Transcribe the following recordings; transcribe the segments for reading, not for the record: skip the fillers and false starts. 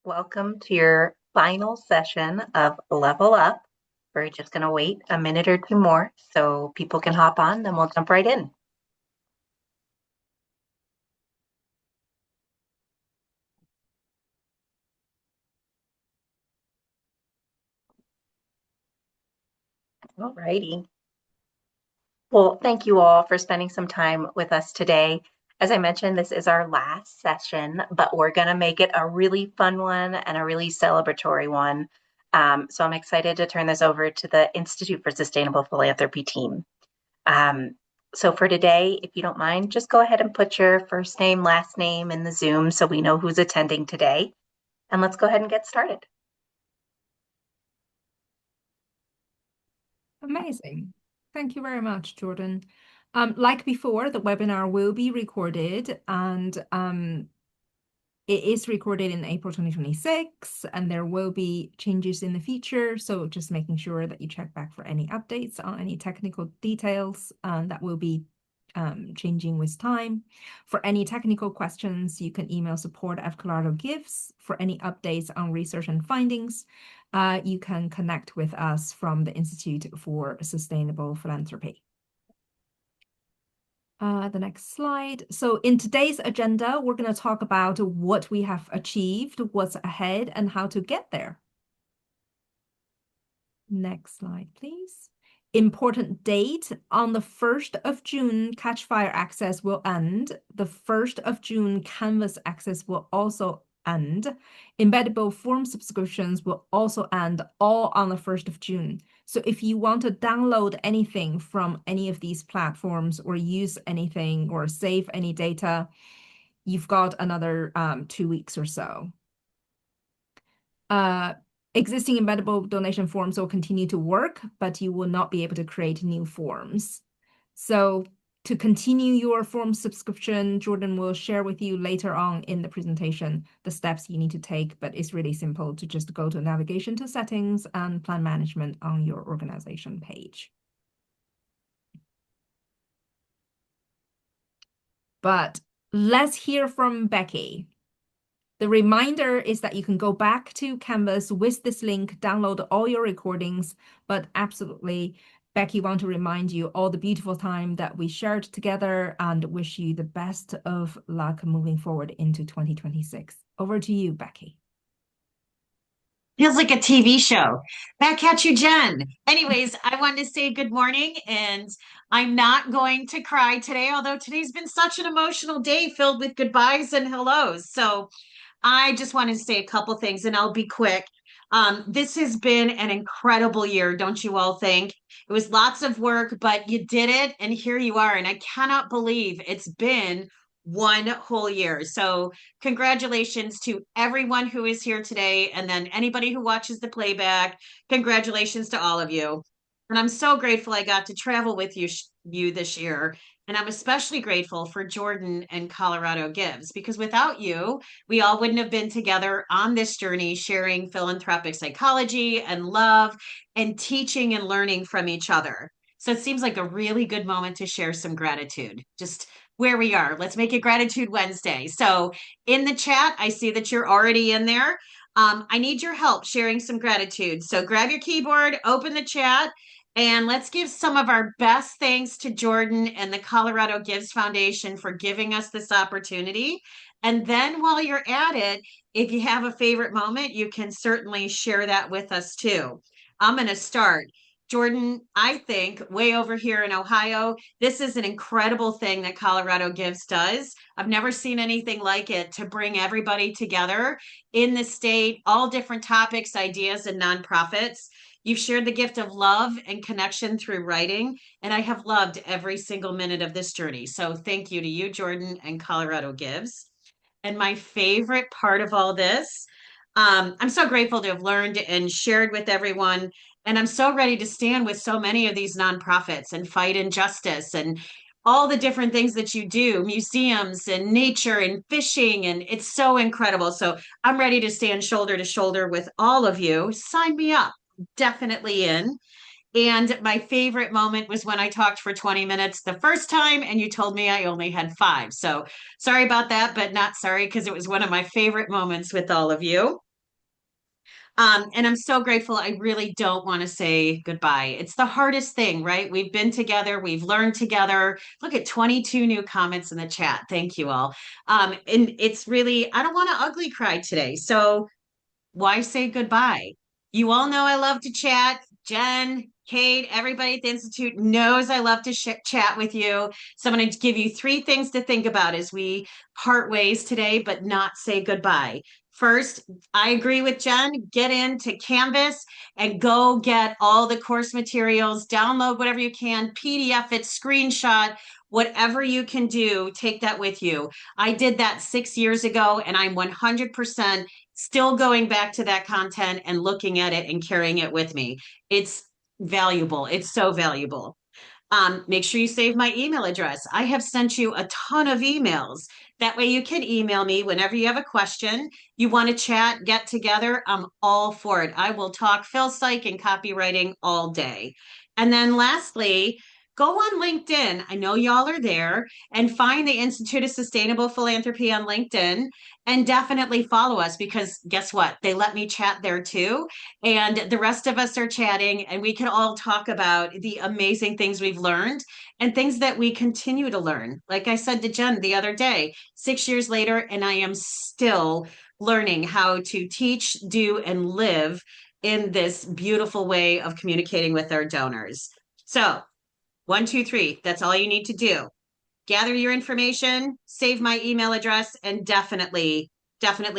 Welcome to your final session of Level Up. We're just going to wait a minute or two more so people can hop on, then we'll jump right in. All righty. Well, thank you all for spending some time with us today. As I mentioned, this is our last session, but we're going to make it a really fun one and a really celebratory one. So I'm excited to turn this over to the Institute for Sustainable Philanthropy team. Um, so for today, if you don't mind, just go ahead and put your first name, last name in the Zoom so we know who's attending today. And let's go ahead and get started. Amazing. Thank you very much, Jordan. Like before, the webinar will be recorded and it is recorded in April 2026 and there will be changes in the future. So just making sure that you check back for any updates on any technical details that will be changing with time. For any technical questions, you can email support@Colorado Gives. For any updates on research and findings, you can connect with us from the Institute for Sustainable Philanthropy. The next slide. So in today's agenda, we're going to talk about what we have achieved, what's ahead, and how to get there. Next slide, please. Important date. On the 1st of June, Catchfire access will end. The 1st of June, Canvas access will also end. Embeddable form subscriptions will also end, all on the 1st of June. So if you want to download anything from any of these platforms or use anything or save any data, you've got another 2 weeks or so. Existing embeddable donation forms will continue to work, but you will not be able to create new forms. So to continue your form subscription, Jordan will share with you later on in the presentation the steps you need to take, but it's really simple to just go to navigation to settings and plan management on your organization page. But let's hear from Becky. The reminder is that you can go back to Canvas with this link, download all your recordings, but absolutely, Becky, want to remind you all the beautiful time that we shared together and wish you the best of luck moving forward into 2026. Over to you, Becky. Feels like a TV show. Back at you, Jen. Anyways, I wanted to say good morning, and I'm not going to cry today, although today's been such an emotional day filled with goodbyes and hellos. So I just wanted to say a couple things, and I'll be quick. This has been an incredible year, don't you all think? It was lots of work, but you did it, and here you are. And I cannot believe it's been one whole year. So, congratulations to everyone who is here today, and then anybody who watches the playback. Congratulations to all of you. And I'm so grateful I got to travel with you this year. And I'm especially grateful for Jordan and Colorado Gives because without you, we all wouldn't have been together on this journey, sharing philanthropic psychology and love and teaching and learning from each other. So it seems like a really good moment to share some gratitude. Just where we are. Let's make it Gratitude Wednesday. So in the chat, I see that you're already in there. I need your help sharing some gratitude. So grab your keyboard, open the chat, and let's give some of our best thanks to Jordan and the Colorado Gives Foundation for giving us this opportunity. And then while you're at it, if you have a favorite moment, you can certainly share that with us too. I'm going to start. Jordan, I think way over here in Ohio, this is an incredible thing that Colorado Gives does. I've never seen anything like it to bring everybody together in the state, all different topics, ideas, and nonprofits. You've shared the gift of love and connection through writing, and I have loved every single minute of this journey. So thank you to you, Jordan, and Colorado Gives. And my favorite part of all this, I'm so grateful to have learned and shared with everyone. And I'm so ready to stand with so many of these nonprofits and fight injustice and all the different things that you do, museums and nature and fishing. And it's so incredible. So I'm ready to stand shoulder to shoulder with all of you. Sign me up. Definitely in. And my favorite moment was when I talked for 20 minutes the first time and you told me I only had five. So sorry about that, but not sorry because it was one of my favorite moments with all of you. And I'm so grateful. I really don't want to say goodbye. It's the hardest thing, right? We've been together, we've learned together. Look at 22 new comments in the chat. Thank you all. And it's really, I don't want to ugly cry today. So why say goodbye? You all know I love to chat. Jen, Kate, everybody at the Institute knows I love to chat with you. So I'm going to give you three things to think about as we part ways today, but not say goodbye. First, I agree with Jen. Get into Canvas and go get all the course materials, download whatever you can, PDF it, screenshot, whatever you can do, take that with you. I did that 6 years ago, and I'm 100% still going back to that content and looking at it and carrying it with me. It's valuable. It's so valuable. Make sure you save my email address. I have sent you a ton of emails. That way you can email me whenever you have a question, you want to chat, get together. I'm all for it. I will talk Phil Psych and copywriting all day. And then lastly, go on LinkedIn. I know y'all are there, and find the Institute of Sustainable Philanthropy on LinkedIn and definitely follow us, because guess what? They let me chat there too. And the rest of us are chatting, and we can all talk about the amazing things we've learned and things that we continue to learn. Like I said to Jen the other day, 6 years later, and I am still learning how to teach, do, and live in this beautiful way of communicating with our donors. So, 1, 2, 3, that's all you need to do. Gather your information, save my email address, and definitely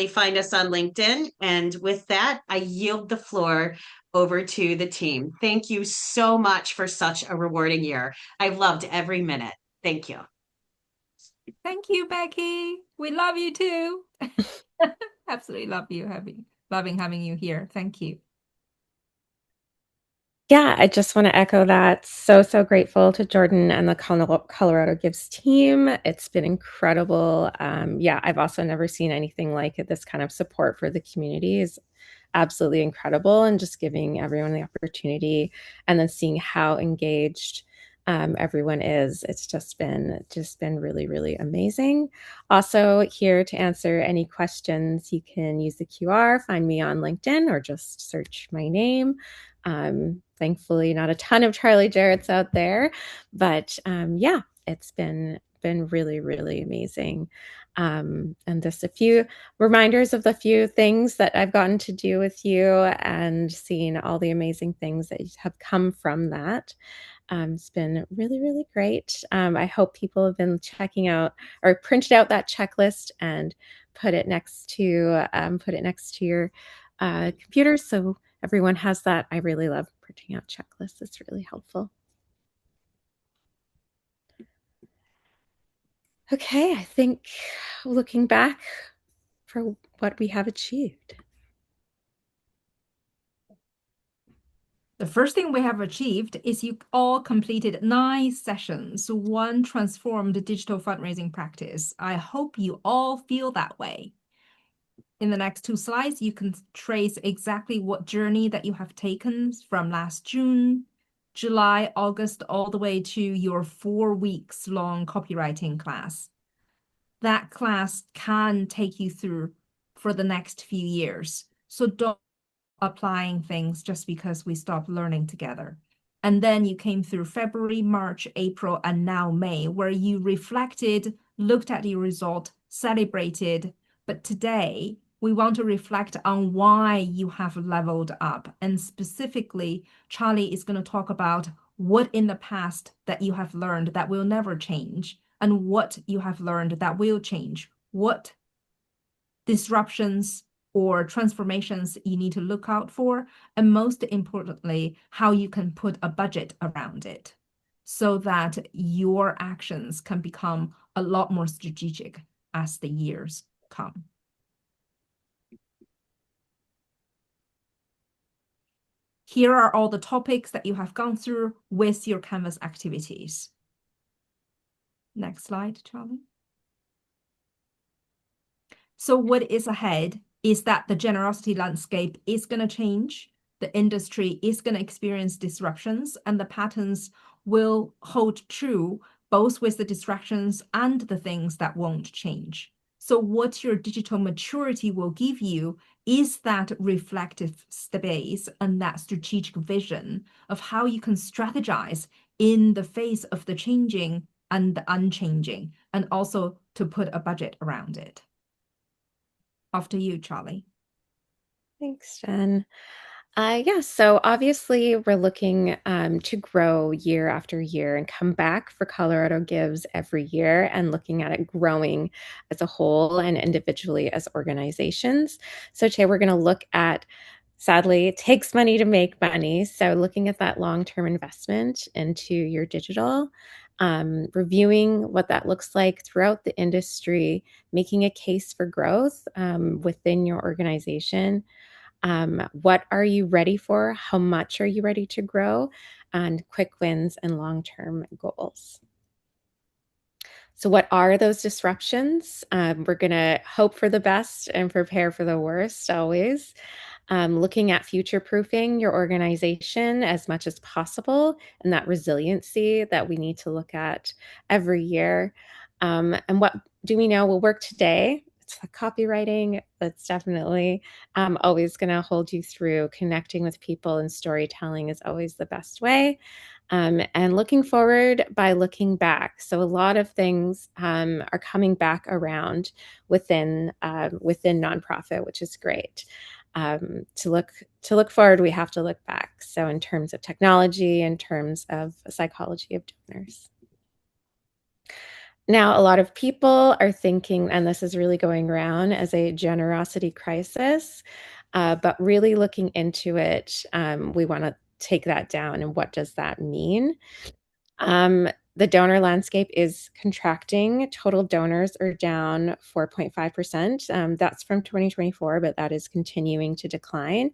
find us on LinkedIn. And with that, I yield the floor over to the team. Thank you so much for such a rewarding year. I've loved every minute. Thank you. Thank you, Becky. We love you too. Absolutely love you, loving having you here. Thank you. Yeah, I just want to echo that. So grateful to Jordan and the Colorado Gives team. It's been incredible. Yeah, I've also never seen anything like it. This kind of support for the community is absolutely incredible, and just giving everyone the opportunity and then seeing how engaged everyone is. It's just been really amazing. Also here to answer any questions, you can use the QR, find me on LinkedIn, or just search my name. Thankfully, not a ton of Charlie Jarrett's out there, but yeah, it's been really amazing. And just a few reminders of the few things that I've gotten to do with you, and seeing all the amazing things that have come from that. It's been really great. I hope people have been checking out or printed out that checklist and put it next to your computer, so everyone has that. I really love printing out checklists. It's really helpful. Okay, I think looking back for what we have achieved. The first thing we have achieved is you all completed 9 sessions, 1 transformed digital fundraising practice. I hope you all feel that way. In the next 2 slides, you can trace exactly what journey that you have taken from last June, July, August, all the way to your 4 weeks long copywriting class. That class can take you through for the next few years. So don't applying things just because we stopped learning together. And then you came through February, March, April, and now May, where you reflected, looked at your result, celebrated. But today, we want to reflect on why you have leveled up. And specifically, Charlie is going to talk about what in the past that you have learned that will never change, and what you have learned that will change. What disruptions or transformations you need to look out for, and most importantly, how you can put a budget around it so that your actions can become a lot more strategic as the years come. Here are all the topics that you have gone through with your Canvas activities. Next slide, Charlie. So what is ahead is that the generosity landscape is going to change, the industry is going to experience disruptions, and the patterns will hold true both with the distractions and the things that won't change. So what your digital maturity will give you is that reflective space and that strategic vision of how you can strategize in the face of the changing and the unchanging, and also to put a budget around it. After you, Charlie. Thanks, Jen. Yeah, so obviously we're looking to grow year after year and come back for Colorado Gives every year and looking at it growing as a whole and individually as organizations. So today we're going to look at, sadly, it takes money to make money. So looking at that long-term investment into your digital, reviewing what that looks like throughout the industry, making a case for growth within your organization. What are you ready for? How much are you ready to grow? And quick wins and long-term goals. So what are those disruptions? We're going to hope for the best and prepare for the worst always. Looking at future-proofing your organization as much as possible and that resiliency that we need to look at every year. And what do we know will work today? It's the copywriting that's definitely always going to hold you through. Connecting with people and storytelling is always the best way. And looking forward by looking back. So a lot of things are coming back around within nonprofit, which is great. To look forward, we have to look back. So in terms of technology, in terms of psychology of donors. Now, a lot of people are thinking, and this is really going around as a generosity crisis, but really looking into it, we want to take that down. And what does that mean? The donor landscape is contracting. Total donors are down 4.5%. That's from 2024, but that is continuing to decline.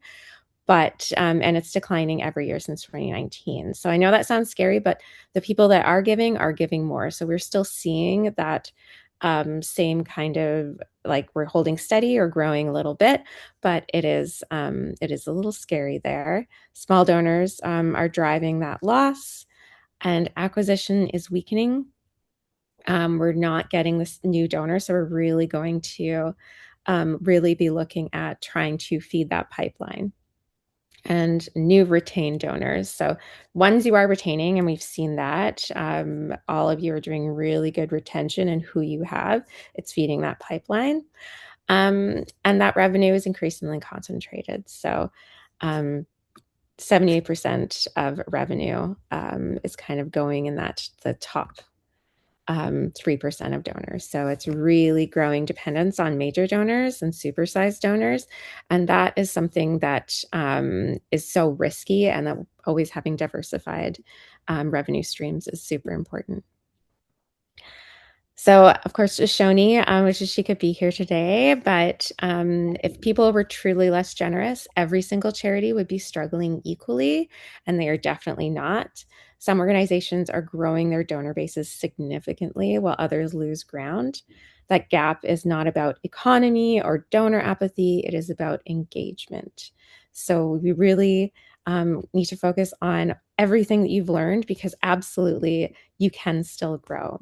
And it's declining every year since 2019. So I know that sounds scary, but the people that are giving more. So we're still seeing that same kind of, like, we're holding steady or growing a little bit, but it is a little scary there. Small donors are driving that loss, and acquisition is weakening. We're not getting this new donor, so we're really going to really be looking at trying to feed that pipeline. And new retained donors. So ones you are retaining, and we've seen that. All of you are doing really good retention in who you have. It's feeding that pipeline. And that revenue is increasingly concentrated. So 78% of revenue is kind of going in the top 3% of donors. So it's really growing dependence on major donors and supersized donors. And that is something that is so risky, and that always having diversified revenue streams is super important. So, of course, Shoni wishes she could be here today, but if people were truly less generous, every single charity would be struggling equally, and they are definitely not. Some organizations are growing their donor bases significantly while others lose ground. That gap is not about economy or donor apathy, it is about engagement. So we really need to focus on everything that you've learned, because absolutely you can still grow.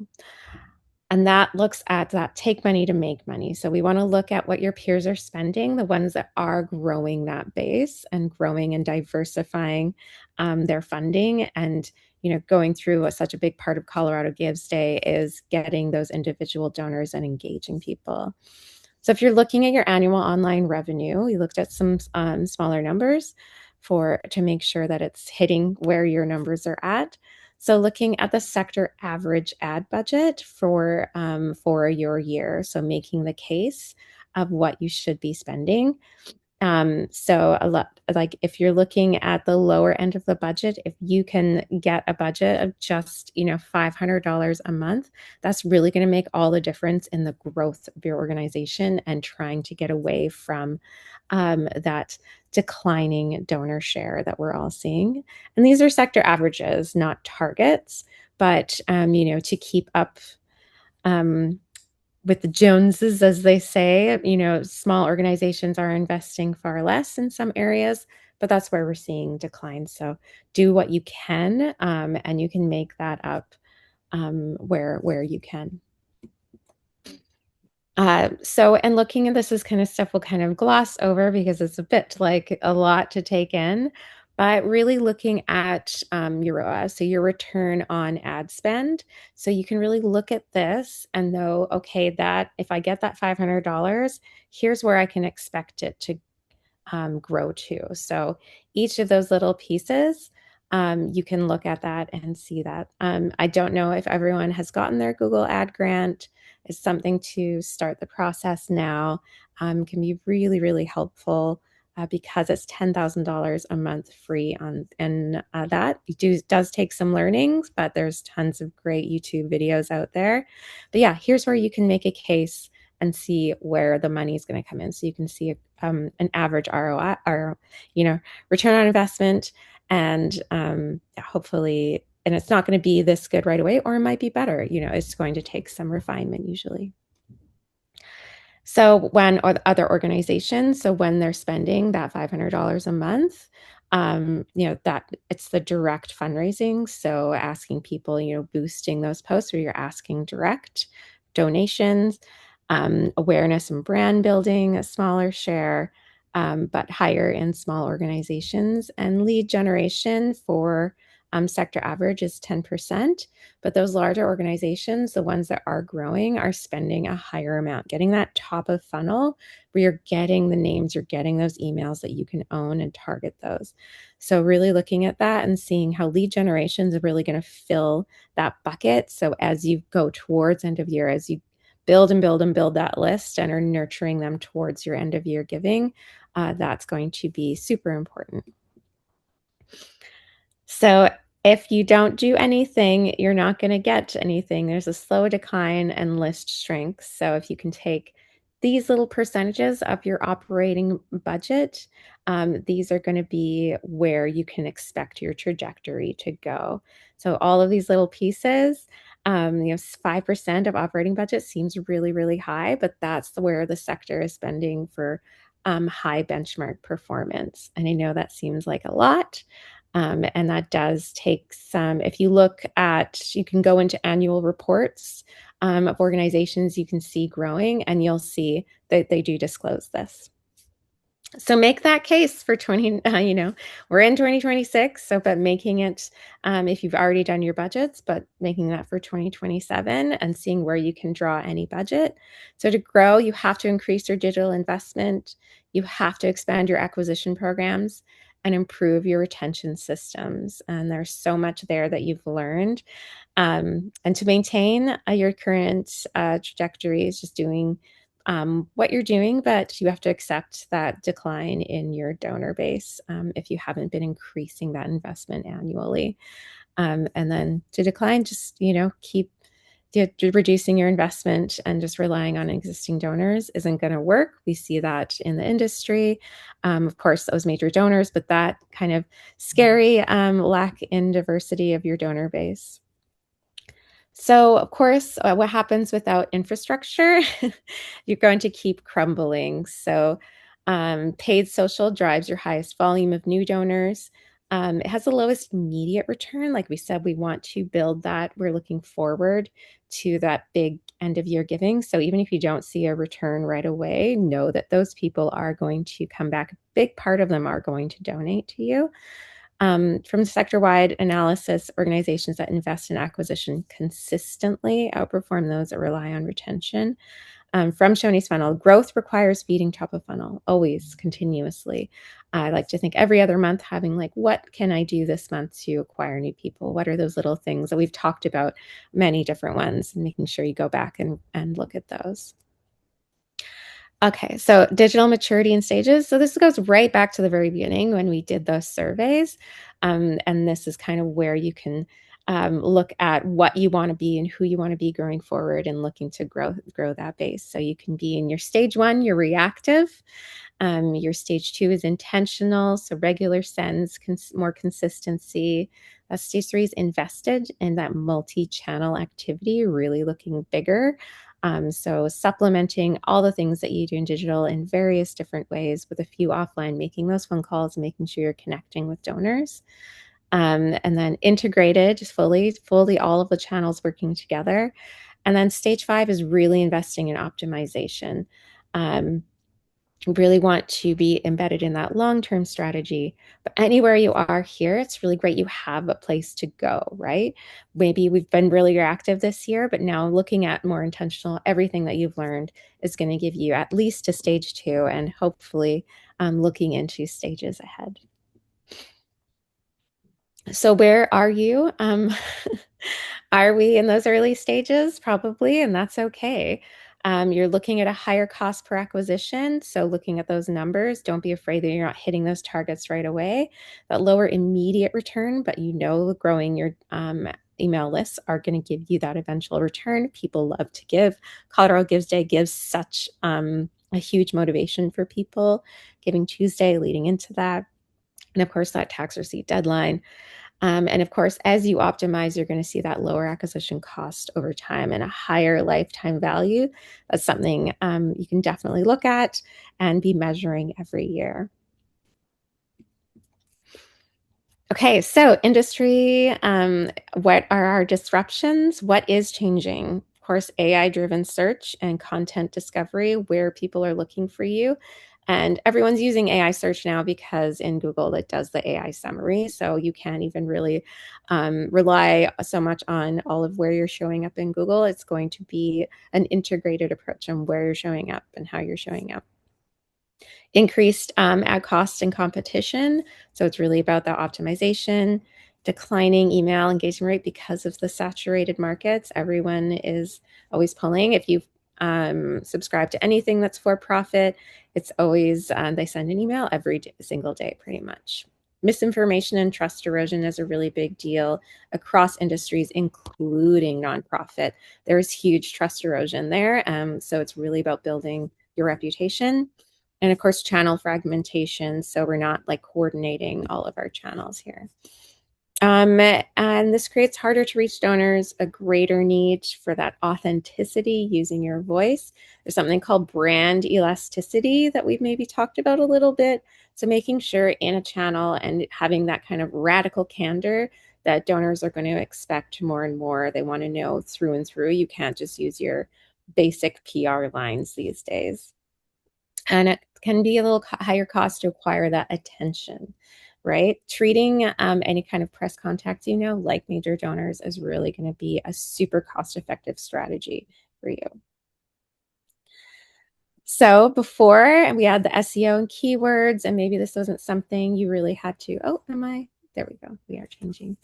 And that looks at that take money to make money. So we want to look at what your peers are spending, the ones that are growing that base and growing and diversifying their funding. And, going through such a big part of Colorado Gives Day is getting those individual donors and engaging people. So if you're looking at your annual online revenue, we looked at some smaller numbers to make sure that it's hitting where your numbers are at. So looking at the sector average ad budget for your year, so making the case of what you should be spending. So a lot, like if you're looking at the lower end of the budget, if you can get a budget of just $500 a month, that's really going to make all the difference in the growth of your organization and trying to get away from that declining donor share that we're all seeing. And these are sector averages, not targets, but to keep up with the Joneses, as they say. Small organizations are investing far less in some areas, but that's where we're seeing decline. So do what you can, and you can make that up where you can. And looking at this kind of stuff, we'll kind of gloss over because it's a bit like a lot to take in, but really looking at your ROAS, so your return on ad spend. So you can really look at this and know, okay, that if I get that $500, here's where I can expect it to grow to. So each of those little pieces, you can look at that and see that. I don't know if everyone has gotten their Google Ad grant. It's something to start the process now. Can be really, really helpful because it's $10,000 a month free on, and that does take some learnings, but there's tons of great YouTube videos out there. But yeah, here's where you can make a case and see where the money is going to come in. So you can see an average ROI, or return on investment, and hopefully, and it's not going to be this good right away, or it might be better. It's going to take some refinement usually. So when other organizations, so when they're spending that $500 a month, that it's the direct fundraising. So asking people, boosting those posts where you're asking direct donations, awareness and brand building, a smaller share, but higher in small organizations, and lead generation for sector average is 10%. But those larger organizations, the ones that are growing, are spending a higher amount, getting that top of funnel where you're getting the names, you're getting those emails that you can own and target those. So really looking at that and seeing how lead generation is really going to fill that bucket. So as you go towards end of year, as you build and build and build that list and are nurturing them towards your end of year giving, that's going to be super important. So if you don't do anything, you're not going to get anything. There's a slow decline in list strength. So if you can take these little percentages of your operating budget, these are going to be where you can expect your trajectory to go. So all of these little pieces, 5% of operating budget seems really, really high, but that's where the sector is spending for high benchmark performance. And I know that seems like a lot. And that does take some, if you look at, you can go into annual reports of organizations you can see growing, and you'll see that they do disclose this. So make that case for we're in 2026. So, but making it, if you've already done your budgets, but making that for 2027 and seeing where you can draw any budget. So to grow, you have to increase your digital investment. You have to expand your acquisition programs and improve your retention systems. And there's so much there that you've learned. And to maintain your current trajectory is just doing what you're doing, but you have to accept that decline in your donor base if you haven't been increasing that investment annually. And then to decline, just, keep reducing your investment and just relying on existing donors isn't going to work. We see that in the industry. Of course, those major donors, but that kind of scary lack in diversity of your donor base. So, of course, what happens without infrastructure? You're going to keep crumbling. So, paid social drives your highest volume of new donors. It has the lowest immediate return. Like we said, we want to build that. We're looking forward to that big end of year giving. So, even if you don't see a return right away, know that those people are going to come back. A big part of them are going to donate to you. From sector-wide analysis, organizations that invest in acquisition consistently outperform those that rely on retention. From Shoney's funnel, growth requires feeding top of funnel, always, continuously. I like to think every other month having what can I do this month to acquire new people? What are those little things that we've talked about, many different ones, and making sure you go back and look at those. Okay, so digital maturity and stages. So this goes right back to the very beginning when we did those surveys. And this is kind of where you can look at what you want to be and who you want to be going forward and looking to grow that base. So you can be in your stage 1, you're reactive. Your stage 2 is intentional, so regular sends, more consistency. Stage 3 is invested in that multi-channel activity, really looking bigger. So supplementing all the things that you do in digital in various different ways with a few offline, making those phone calls, making sure you're connecting with donors. And then integrated, just fully all of the channels working together. And then stage 5 is really investing in optimization. Really want to be embedded in that long-term strategy. But anywhere you are here, it's really great you have a place to go, right? Maybe we've been really reactive this year, but now looking at more intentional, everything that you've learned is going to give you at least to stage 2 and hopefully looking into stages ahead. So where are you? Are we in those early stages? Probably, and that's okay. You're looking at a higher cost per acquisition. So looking at those numbers, don't be afraid that you're not hitting those targets right away. That lower immediate return, but you know growing your email lists are going to give you that eventual return. People love to give. Colorado Gives Day gives such a huge motivation for people. Giving Tuesday leading into that. And of course, that tax receipt deadline. And of course, as you optimize, you're going to see that lower acquisition cost over time and a higher lifetime value. That's something you can definitely look at and be measuring every year. Okay, so industry, what are our disruptions? What is changing? Of course, AI-driven search and content discovery, where people are looking for you. And everyone's using AI search now because in Google it does the AI summary. So you can't even really rely so much on all of where you're showing up in Google. It's going to be an integrated approach on where you're showing up and how you're showing up. Increased ad cost and competition. So it's really about the optimization, declining email engagement rate because of the saturated markets. Everyone is always pulling. If you subscribe to anything that's for profit, it's always, they send an email every single day, pretty much. Misinformation and trust erosion is a really big deal across industries, including nonprofit. There's huge trust erosion there. So it's really about building your reputation. And of course, channel fragmentation. So we're not like coordinating all of our channels here. And this creates harder to reach donors, a greater need for that authenticity using your voice. There's something called brand elasticity that we've maybe talked about a little bit. So making sure in a channel and having that kind of radical candor that donors are going to expect more and more. They want to know through and through. You can't just use your basic PR lines these days. And it can be a little higher cost to acquire that attention, right? Treating any kind of press contacts, like major donors is really going to be a super cost-effective strategy for you. So before we had the SEO and keywords, and maybe this wasn't something you really had to, there we go. We are changing.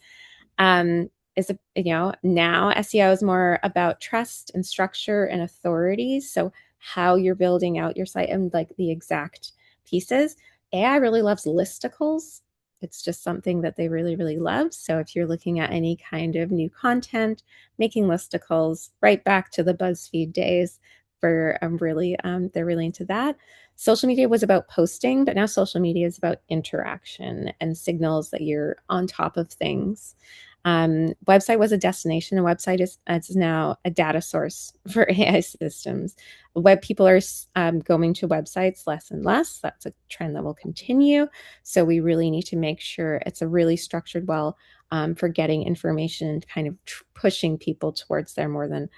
Now SEO is more about trust and structure and authority. So how you're building out your site and like the exact pieces. AI really loves listicles. It's just something that they really, really love. So if you're looking at any kind of new content, making listicles, right back to the BuzzFeed days for they're really into that. Social media was about posting, but now social media is about interaction and signals that you're on top of things. Website was a destination. A website is now a data source for AI systems. Web people are going to websites less and less. That's a trend that will continue. So we really need to make sure it's a really structured well for getting information, kind of pushing people towards there more than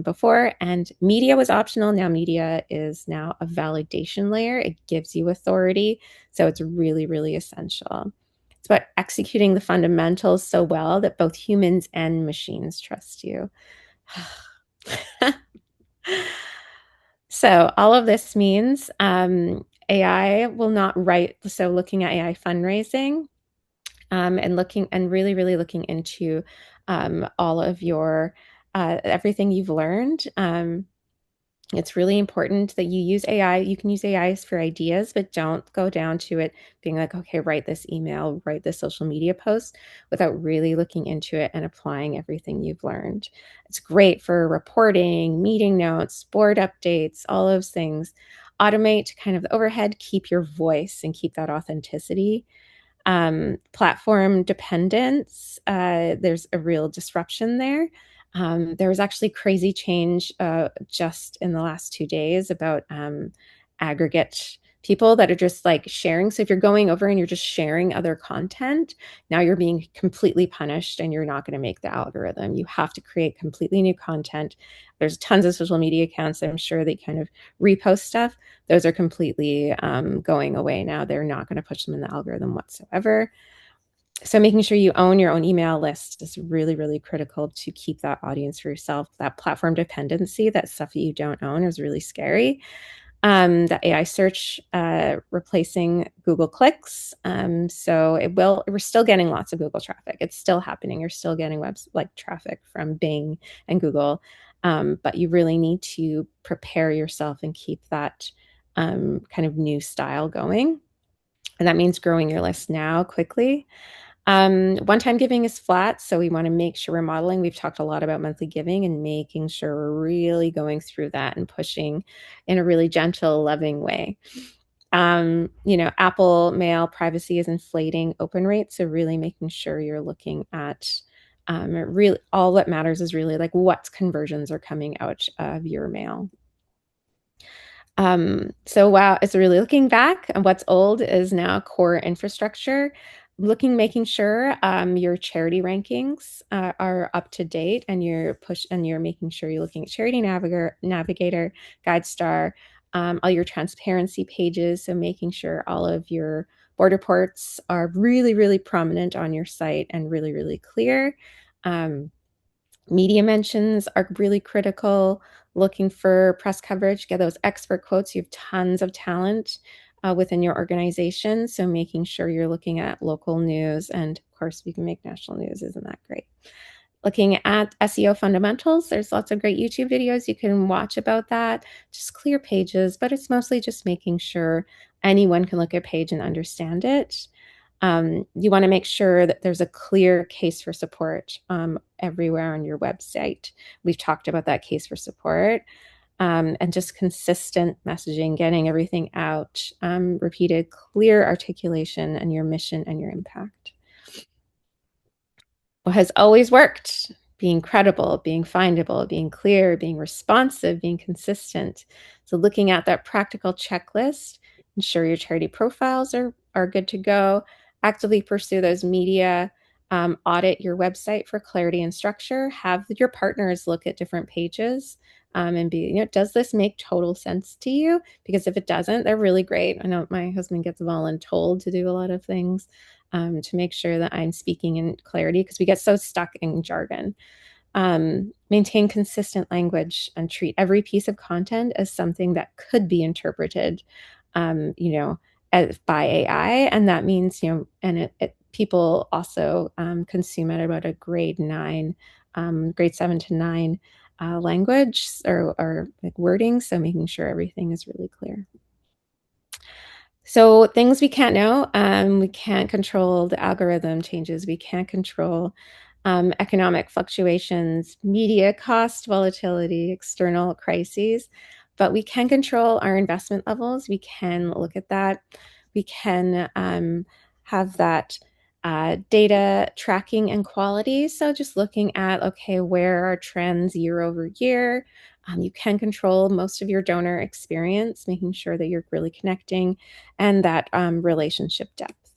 before. And media was optional. Now media is now a validation layer. It gives you authority. So it's really, really essential. It's about executing the fundamentals so well that both humans and machines trust you. So all of this means AI will not write. So looking at AI fundraising and really, really looking into all of your everything you've learned. It's really important that you use AI. You can use AIs for ideas, but don't go down to it being like, okay, write this email, write this social media post without really looking into it and applying everything you've learned. It's great for reporting, meeting notes, board updates, all those things. Automate kind of the overhead, keep your voice and keep that authenticity. Platform dependence, there's a real disruption there. There was actually crazy change just in the last 2 days about aggregate people that are just like sharing. So if you're going over and you're just sharing other content, now you're being completely punished and you're not going to make the algorithm. You have to create completely new content. There's tons of social media accounts, I'm sure, that kind of repost stuff. Those are completely going away now. They're not going to push them in the algorithm whatsoever. So making sure you own your own email list is really, really critical to keep that audience for yourself. That platform dependency, that stuff that you don't own, is really scary. The AI search replacing Google clicks. So we're still getting lots of Google traffic. It's still happening. You're still getting like traffic from Bing and Google. But you really need to prepare yourself and keep that kind of new style going. And that means growing your list now quickly. One-time giving is flat, so we want to make sure we're modeling. We've talked a lot about monthly giving and making sure we're really going through that and pushing in a really gentle, loving way. Apple Mail privacy is inflating open rates, so really making sure you're looking at really all that matters is really like what conversions are coming out of your mail. So wow, it's really looking back, and what's old is now core infrastructure. Making sure your charity rankings are up to date, and you're making sure you're looking at Charity Navigator, GuideStar, all your transparency pages. So making sure all of your board reports are really, really prominent on your site and really, really clear. Media mentions are really critical. Looking for press coverage, get those expert quotes. You have tons of talent within your organization. So making sure you're looking at local news, and of course we can make national news. Isn't that great? Looking at SEO fundamentals, there's lots of great YouTube videos you can watch about that. Just clear pages, but it's mostly just making sure anyone can look at a page and understand it. You want to make sure that there's a clear case for support everywhere on your website. We've talked about that case for support. And just consistent messaging, getting everything out, repeated, clear articulation, and your mission and your impact. What has always worked: being credible, being findable, being clear, being responsive, being consistent. So looking at that practical checklist, ensure your charity profiles are good to go, actively pursue those media, audit your website for clarity and structure, have your partners look at different pages and be, does this make total sense to you? Because if it doesn't, they're really great. I know my husband gets voluntold to do a lot of things to make sure that I'm speaking in clarity, because we get so stuck in jargon. Maintain consistent language and treat every piece of content as something that could be interpreted, by AI. And that means, and people also consume at about a grade 7 to 9 language or like wording. So making sure everything is really clear. So things we can't know, we can't control the algorithm changes. We can't control economic fluctuations, media cost volatility, external crises, but we can control our investment levels. We can look at that. We can have that data tracking and quality. So just looking at, okay, where are trends year over year? You can control most of your donor experience, making sure that you're really connecting, and that relationship depth.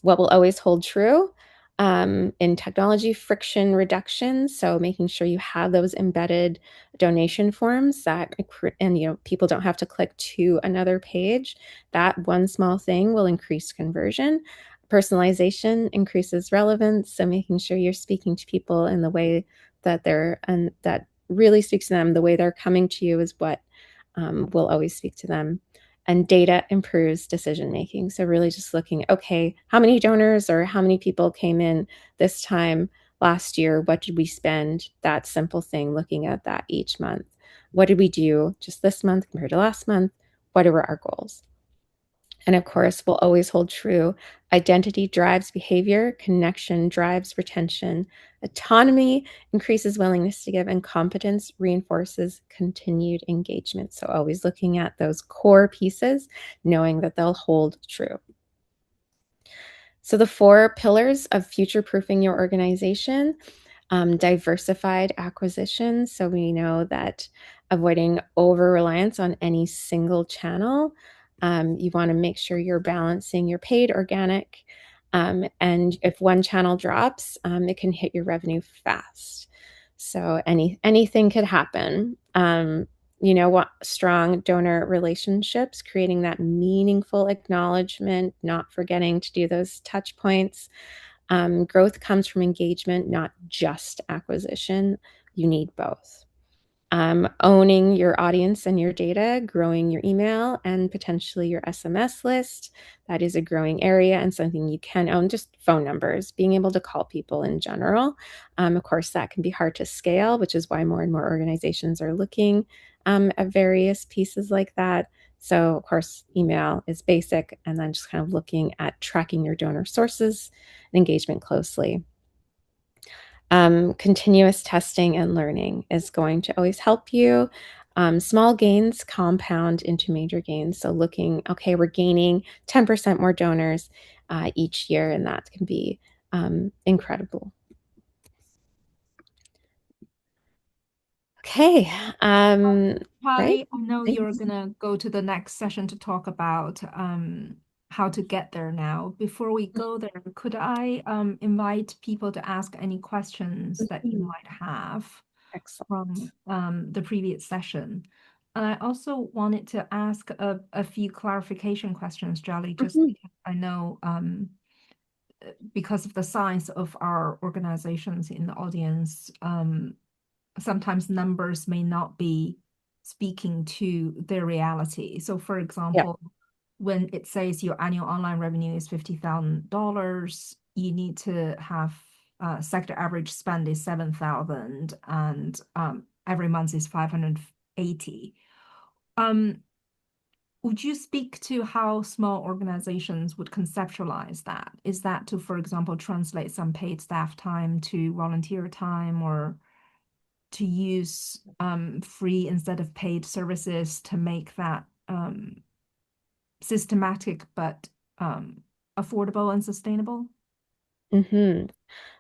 What will always hold true in technology: friction reduction. So making sure you have those embedded donation forms and people don't have to click to another page. That one small thing will increase conversion. Personalization increases relevance. So making sure you're speaking to people in the way that that really speaks to them. The way they're coming to you is what will always speak to them. And data improves decision making. So really just looking, okay, how many donors or how many people came in this time last year? What did we spend? That simple thing, looking at that each month. What did we do just this month compared to last month? What were our goals? And of course, will always hold true. Identity drives behavior, connection drives retention, autonomy increases willingness to give, and competence reinforces continued engagement. So always looking at those core pieces, knowing that they'll hold true. So the 4 pillars of future-proofing your organization. Diversified acquisition. So we know that avoiding over reliance on any single channel. You want to make sure you're balancing your paid organic. And if one channel drops, it can hit your revenue fast. So anything could happen. What strong donor relationships, creating that meaningful acknowledgement, not forgetting to do those touch points. Growth comes from engagement, not just acquisition. You need both. Owning your audience and your data, growing your email and potentially your SMS list. That is a growing area and something you can own, just phone numbers, being able to call people in general. Of course, that can be hard to scale, which is why more and more organizations are looking at various pieces like that. So, of course, email is basic, and then just kind of looking at tracking your donor sources and engagement closely. Continuous testing and learning is going to always help you. Small gains compound into major gains. So looking, okay, we're gaining 10% more donors each year, and that can be incredible. Okay. Patty, Right. I know you're gonna go to the next session to talk about how to get there now. Before we go there, could I invite people to ask any questions that you might have Excellent. from the previous session? And I also wanted to ask a few clarification questions, Jolly, just because I know because of the size of our organizations in the audience, sometimes numbers may not be speaking to their reality. So, for Yeah. example, when it says your annual online revenue is $50,000, you need to have sector average spend is 7,000 and every month is 580. Would you speak to how small organizations would conceptualize that? Is that to, for example, translate some paid staff time to volunteer time, or to use free instead of paid services to make that systematic but affordable and sustainable? Mm-hmm.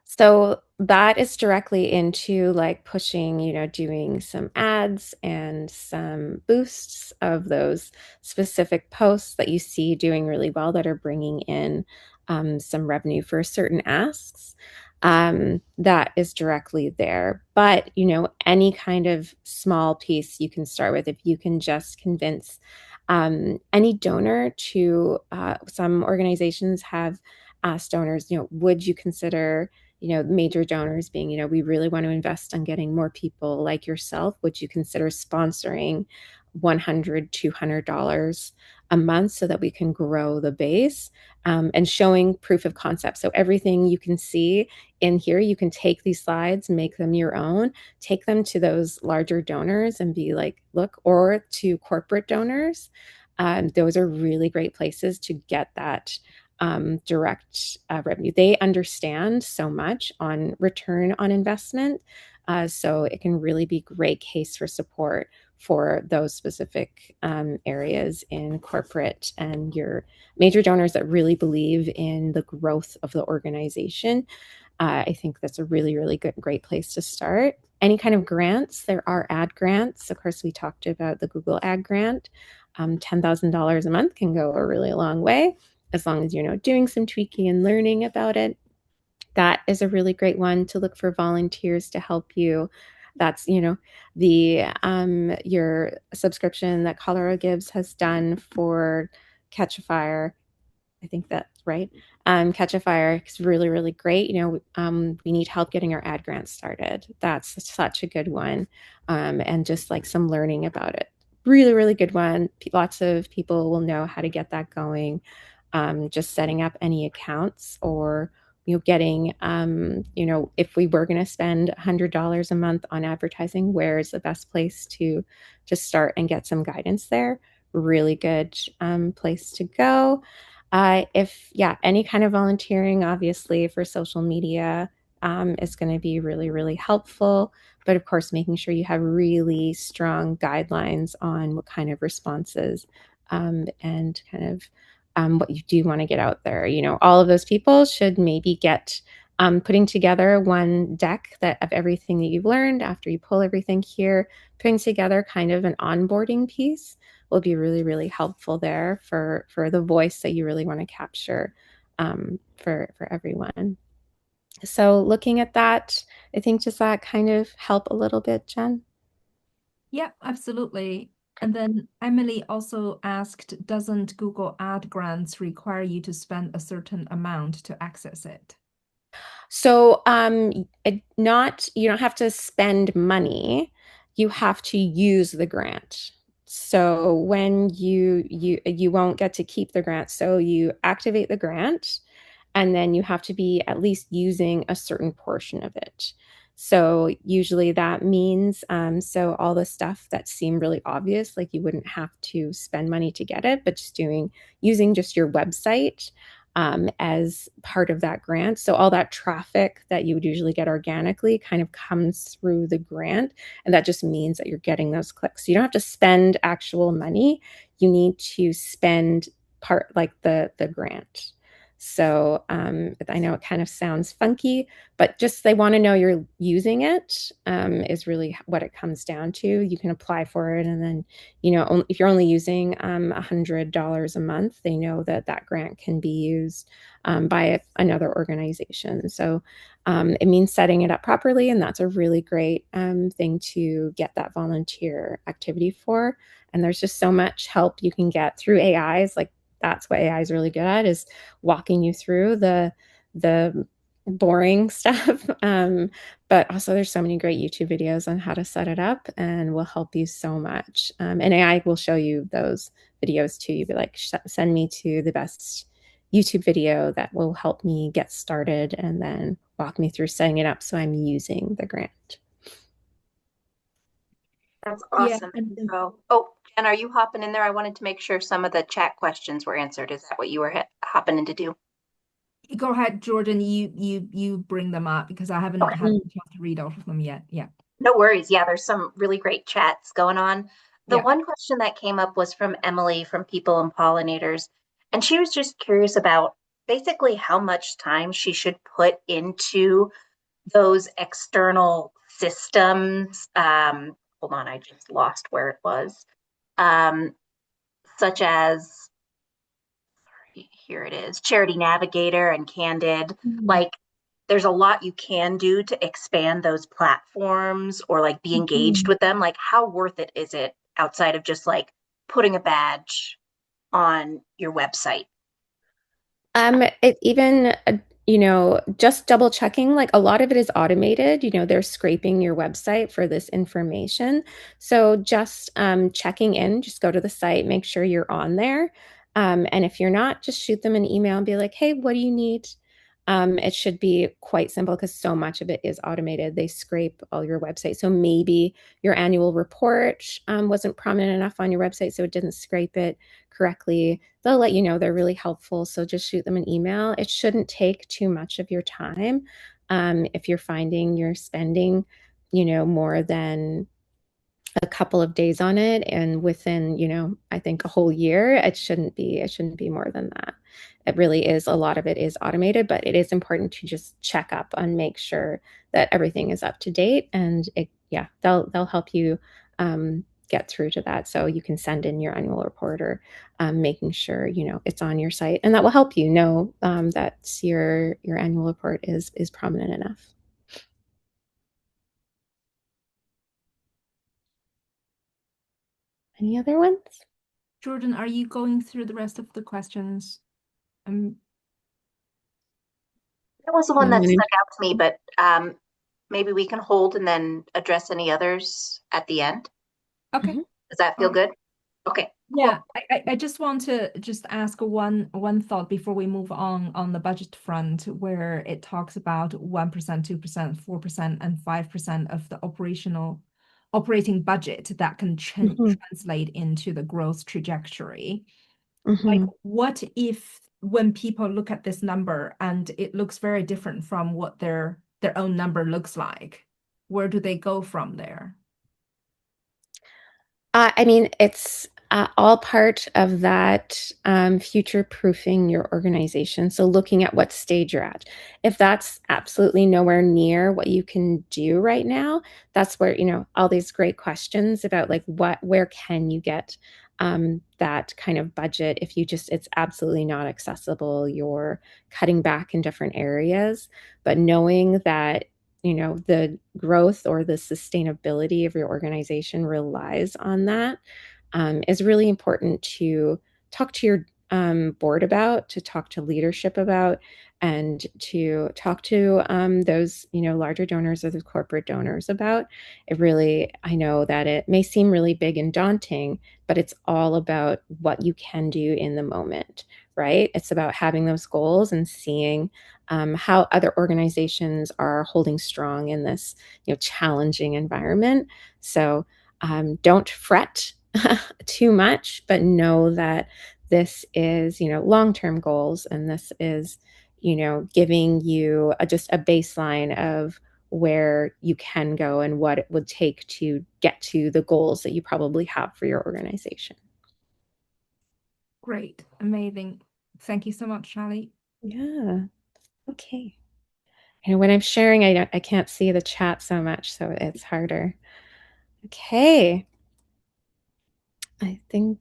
So that is directly into like pushing, doing some ads and some boosts of those specific posts that you see doing really well that are bringing in some revenue for certain asks. That is directly there. But, any kind of small piece you can start with, if you can just convince any donor to, some organizations have asked donors, would you consider major donors being, we really want to invest on getting more people like yourself. Would you consider sponsoring $100, $200 a month so that we can grow the base, and showing proof of concept? So everything you can see in here, you can take these slides, make them your own, take them to those larger donors and be like, look, or to corporate donors. Those are really great places to get that direct revenue. They understand so much on return on investment. So it can really be great case for support for those specific areas in corporate and your major donors that really believe in the growth of the organization. I think that's a really, really good, great place to start. Any kind of grants, there are ad grants. Of course, we talked about the Google ad grant. $10,000 a month can go a really long way as long as you're doing some tweaking and learning about it. That is a really great one to look for volunteers to help you. That's, the your subscription that Colorado Gives has done for Catch a Fire. I think that's right. Catch a Fire is really, really great. We need help getting our ad grants started. That's such a good one. And just like some learning about it. Really, really good one. Lots of people will know how to get that going. Just setting up any accounts, or getting, if we were going to spend $100 a month on advertising, where is the best place to start and get some guidance there? Really good place to go. Any kind of volunteering, obviously, for social media is going to be really, really helpful. But of course, making sure you have really strong guidelines on what kind of responses and kind of what you do want to get out there. All of those people should maybe get putting together one deck of everything that you've learned after you pull everything here, putting together kind of an onboarding piece will be really, really helpful there for the voice that you really want to capture for everyone. So looking at that, I think, does that kind of help a little bit, Jen? Yeah, absolutely. And then Emily also asked, doesn't Google Ad Grants require you to spend a certain amount to access it? So not you don't have to spend money. You have to use the grant. So when you won't get to keep the grant. So you activate the grant and then you have to be at least using a certain portion of it. So usually that means so all the stuff that seemed really obvious, like you wouldn't have to spend money to get it, but just using just your website as part of that grant. So all that traffic that you would usually get organically kind of comes through the grant, and that just means that you're getting those clicks. So you don't have to spend actual money. You need to spend part like the grant. So I know it kind of sounds funky, but just they want to know you're using it is really what it comes down to. You can apply for it, and then if you're only using $100 a month, they know that that grant can be used by another organization. So it means setting it up properly, and that's a really great thing to get that volunteer activity for. And there's just so much help you can get through AIs. Like that's what AI is really good at, is walking you through the boring stuff. But also there's so many great YouTube videos on how to set it up and will help you so much. And AI will show you those videos too. You'd be like, send me to the best YouTube video that will help me get started and then walk me through setting it up so I'm using the grant. That's Yeah, awesome info. Oh, Jen, are you hopping in there? I wanted to make sure some of the chat questions were answered. Is that what you were hopping in to do? go ahead, Jordan. You bring them up because I haven't Okay. had a chance to read all of them yet. Yeah. No worries. Yeah, there's some really great chats going on. The Yeah. one question that came up was from Emily from People and Pollinators, and she was just curious about basically how much time she should put into those external systems. Hold on, I just lost where it was. Um, Such as, here it is, Charity Navigator and Candid. Mhm. Like, there's a lot you can do to expand those platforms or like be engaged Mhm. with them. Like, how worth it is it outside of just like putting a badge on your website? It even, just double checking, like a lot of it is automated. They're scraping your website for this information. So just checking in, just go to the site, make sure you're on there. And if you're not, just shoot them an email and be like, hey, what do you need? It should be quite simple because so much of it is automated. They scrape all your website. So maybe your annual report wasn't prominent enough on your website, so it didn't scrape it correctly. They'll let you know. They're really helpful. So just shoot them an email. It shouldn't take too much of your time. If you're finding you're spending, more than a couple of days on it, and within, I think a whole year, it shouldn't be more than that. It really is, a lot of it is automated, but it is important to just check up and make sure that everything is up to date, and they'll help you get through to that, so you can send in your annual report, or making sure it's on your site, and that will help you know that your annual report is prominent enough. Any other ones? Jordan, are you going through the rest of the questions? Um, That was the one I'm that gonna stuck out to me, but maybe we can hold and then address any others at the end. okay. Mhm. Does that All feel right. good? Okay, Yeah, cool. I just want to just ask one thought before we move on the budget front, where it talks about 1%, 2%, 4%, and 5% of the operating budget that can Mhm. translate into the growth trajectory. Like, Mhm. what if when people look at this number and it looks very different from what their own number looks like? Where do they go from there? I mean, All part of that future proofing your organization. So, looking at what stage you're at. If that's absolutely nowhere near what you can do right now, that's where, all these great questions about like where can you get that kind of budget if it's absolutely not accessible, you're cutting back in different areas, but knowing that the growth or the sustainability of your organization relies on that is really important to talk to your board about, to talk to leadership about, and to talk to those larger donors or the corporate donors about. I know that it may seem really big and daunting, but it's all about what you can do in the moment, right? It's about having those goals and seeing how other organizations are holding strong in this challenging environment. So don't fret too much, but know that this is, long-term goals, and this is, giving you just a baseline of where you can go and what it would take to get to the goals that you probably have for your organization. Great. Amazing. Thank you so much, Charlie. Yeah. Okay. When I'm sharing, I can't see the chat so much, so it's harder. Okay. I think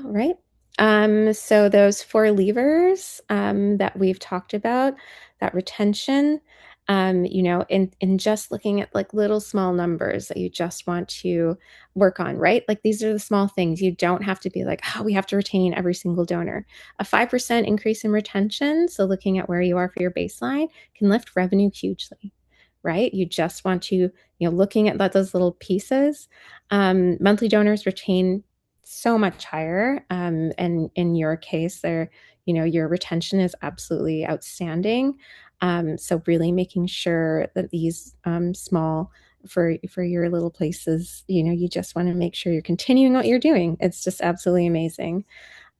right. So those four levers that we've talked about, that retention, in just looking at like little small numbers that you just want to work on, right? Like these are the small things. You don't have to be like, oh, we have to retain every single donor. A 5% increase in retention, so looking at where you are for your baseline, can lift revenue hugely, right? You just want to, looking at those little pieces. Monthly donors retain so much higher. And in your case, your retention is absolutely outstanding. So really making sure that these small for your little places, you just want to make sure you're continuing what you're doing. It's just absolutely amazing.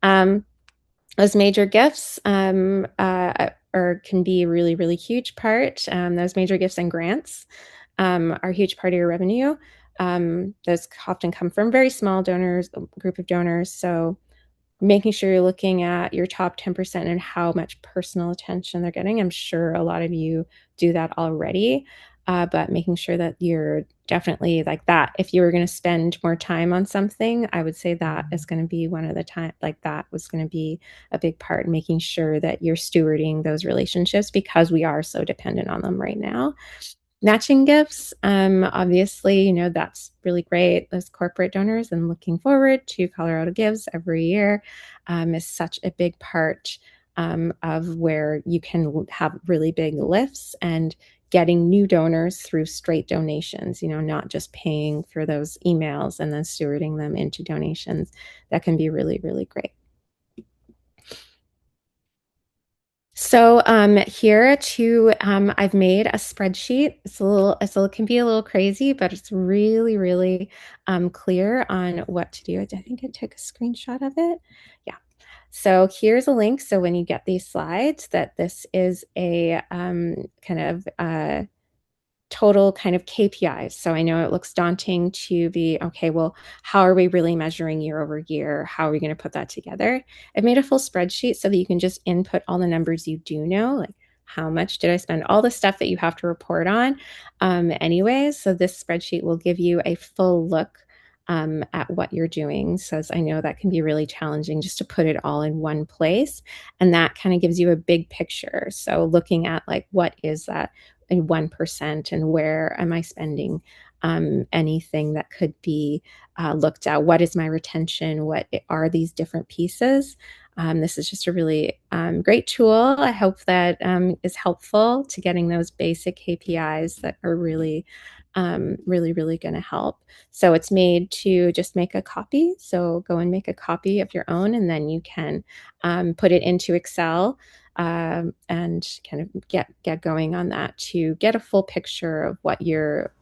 Those major gifts can be a really, really huge part. Those major gifts and grants are a huge part of your revenue. Those often come from very small donors, group of donors. So making sure you're looking at your top 10% and how much personal attention they're getting. I'm sure a lot of you do that already, but making sure that you're definitely like that. If you were going to spend more time on something, I would say that is going to be one of the time, like that was going to be a big part, making sure that you're stewarding those relationships because we are so dependent on them right now. Matching gifts, obviously, that's really great. Those corporate donors, and looking forward to Colorado Gives every year is such a big part of where you can have really big lifts and getting new donors through straight donations, not just paying for those emails and then stewarding them into donations. That can be really, really great. So here too, I've made a spreadsheet. It can be a little crazy, but it's really, really clear on what to do. I think I took a screenshot of it. Yeah. So here's a link. So when you get these slides, that this is a kind of total kind of KPIs. So I know it looks daunting to be, okay, well, how are we really measuring year over year? How are we going to put that together? I've made a full spreadsheet so that you can just input all the numbers you do know, like how much did I spend, all the stuff that you have to report on anyways. So this spreadsheet will give you a full look at what you're doing. So I know that can be really challenging just to put it all in one place. And that kind of gives you a big picture. So looking at like, what is that in 1% and where am I spending anything that could be looked at? What is my retention? What are these different pieces? This is just a really great tool. I hope that is helpful to getting those basic KPIs that are really, really going to help. So it's made to just make a copy. So go and make a copy of your own, and then you can put it into Excel and kind of get going on that to get a full picture of what your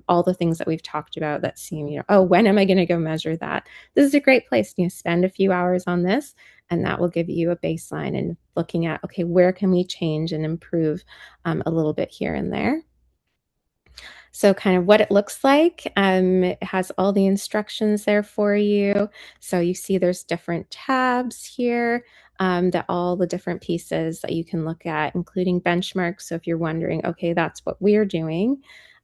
all the things that we've talked about that seem, oh, when am I going to go measure that? This is a great place. Spend a few hours on this, and that will give you a baseline and looking at, okay, where can we change and improve a little bit here and there. So kind of what it looks like. It has all the instructions there for you. So you see there's different tabs here, that all the different pieces that you can look at, including benchmarks. So if you're wondering, okay, that's what we're doing,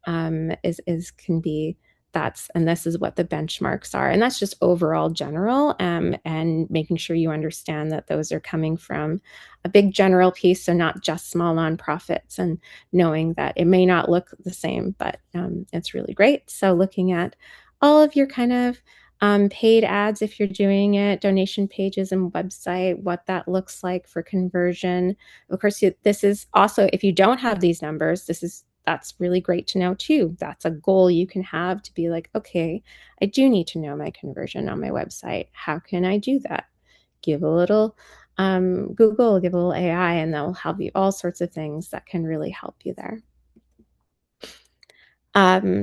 is can be that's, and this is what the benchmarks are. And that's just overall general, and making sure you understand that those are coming from a big general piece, so not just small nonprofits, and knowing that it may not look the same, but it's really great. So looking at all of your kind of paid ads, if you're doing it, donation pages and website, what that looks like for conversion. Of course, this is also, if you don't have these numbers, that's really great to know too. That's a goal you can have to be like, okay, I do need to know my conversion on my website. How can I do that? Give a little Google, give a little AI, and they'll help you all sorts of things that can really help you there.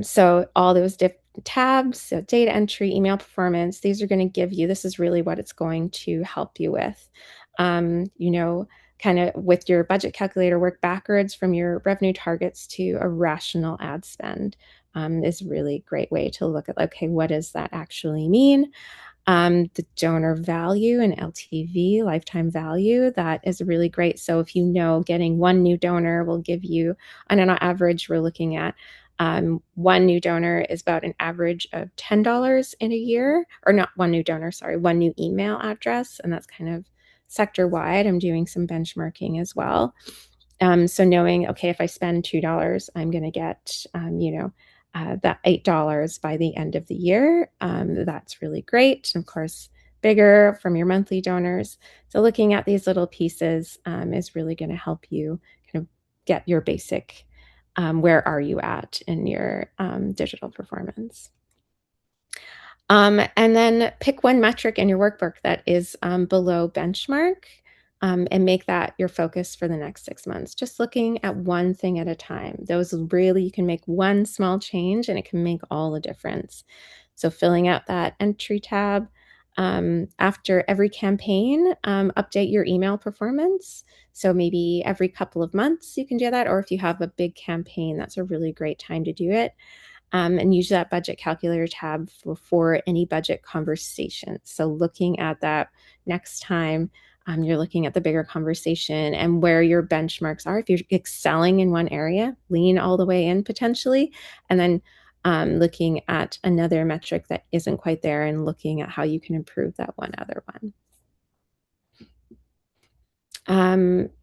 So all those different tabs, so data entry, email performance, these are going to give you, this is really what it's going to help you with. Kind of with your budget calculator, work backwards from your revenue targets to a rational ad spend, is a really great way to look at, okay, what does that actually mean? The donor value and LTV, lifetime value, that is really great. So if you know getting one new donor will give you, on an average, we're looking at one new donor is about an average of $10 in a year, or not one new donor, sorry, one new email address. And that's kind of sector wide. I'm doing some benchmarking as well. So knowing, okay, if I spend $2, I'm going to get, that $8 by the end of the year. That's really great. And of course, bigger from your monthly donors. So looking at these little pieces is really going to help you kind of get your basic, where are you at in your digital performance. And then pick one metric in your workbook that is below benchmark, and make that your focus for the next 6 months. Just looking at one thing at a time. Those really, you can make one small change and it can make all the difference. So filling out that entry tab. After every campaign, update your email performance. So maybe every couple of months you can do that, or if you have a big campaign, that's a really great time to do it. And use that budget calculator tab for any budget conversation. So looking at that next time, you're looking at the bigger conversation and where your benchmarks are. If you're excelling in one area, lean all the way in potentially, and then looking at another metric that isn't quite there and looking at how you can improve that one other one.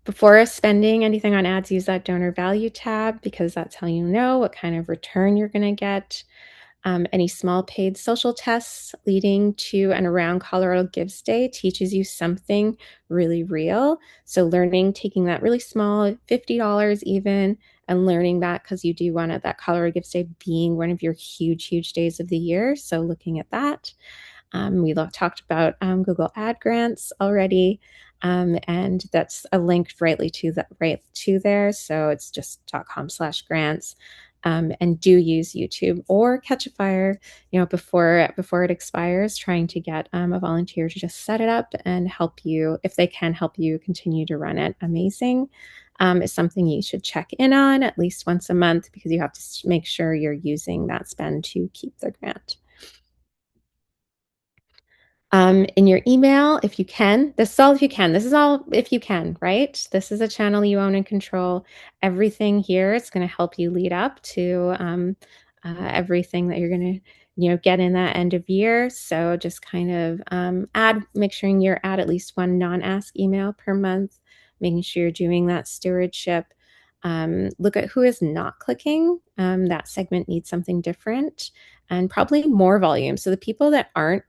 Before spending anything on ads, use that donor value tab, because that's how you know what kind of return you're going to get. Any small paid social tests leading to and around Colorado Gives Day teaches you something really real. So learning, taking that really small, $50 even, and learning that, because you do want it, that Colorado Gives Day being one of your huge, huge days of the year. So looking at that. We talked about Google Ad Grants already, and that's a link right to there. So it's just .com/grants. And do use YouTube or Catch a Fire, before it expires, trying to get a volunteer to just set it up and help you, if they can help you continue to run it. Amazing. Is something you should check in on at least once a month, because you have to make sure you're using that spend to keep the grant. In your email, if you can, this is all if you can. This is all if you can, right? This is a channel you own and control. Everything here is going to help you lead up to everything that you're going to, get in that end of year. So just kind of make sure you're at least one non-ask email per month, making sure you're doing that stewardship. Look at who is not clicking. That segment needs something different and probably more volume. So the people that aren't,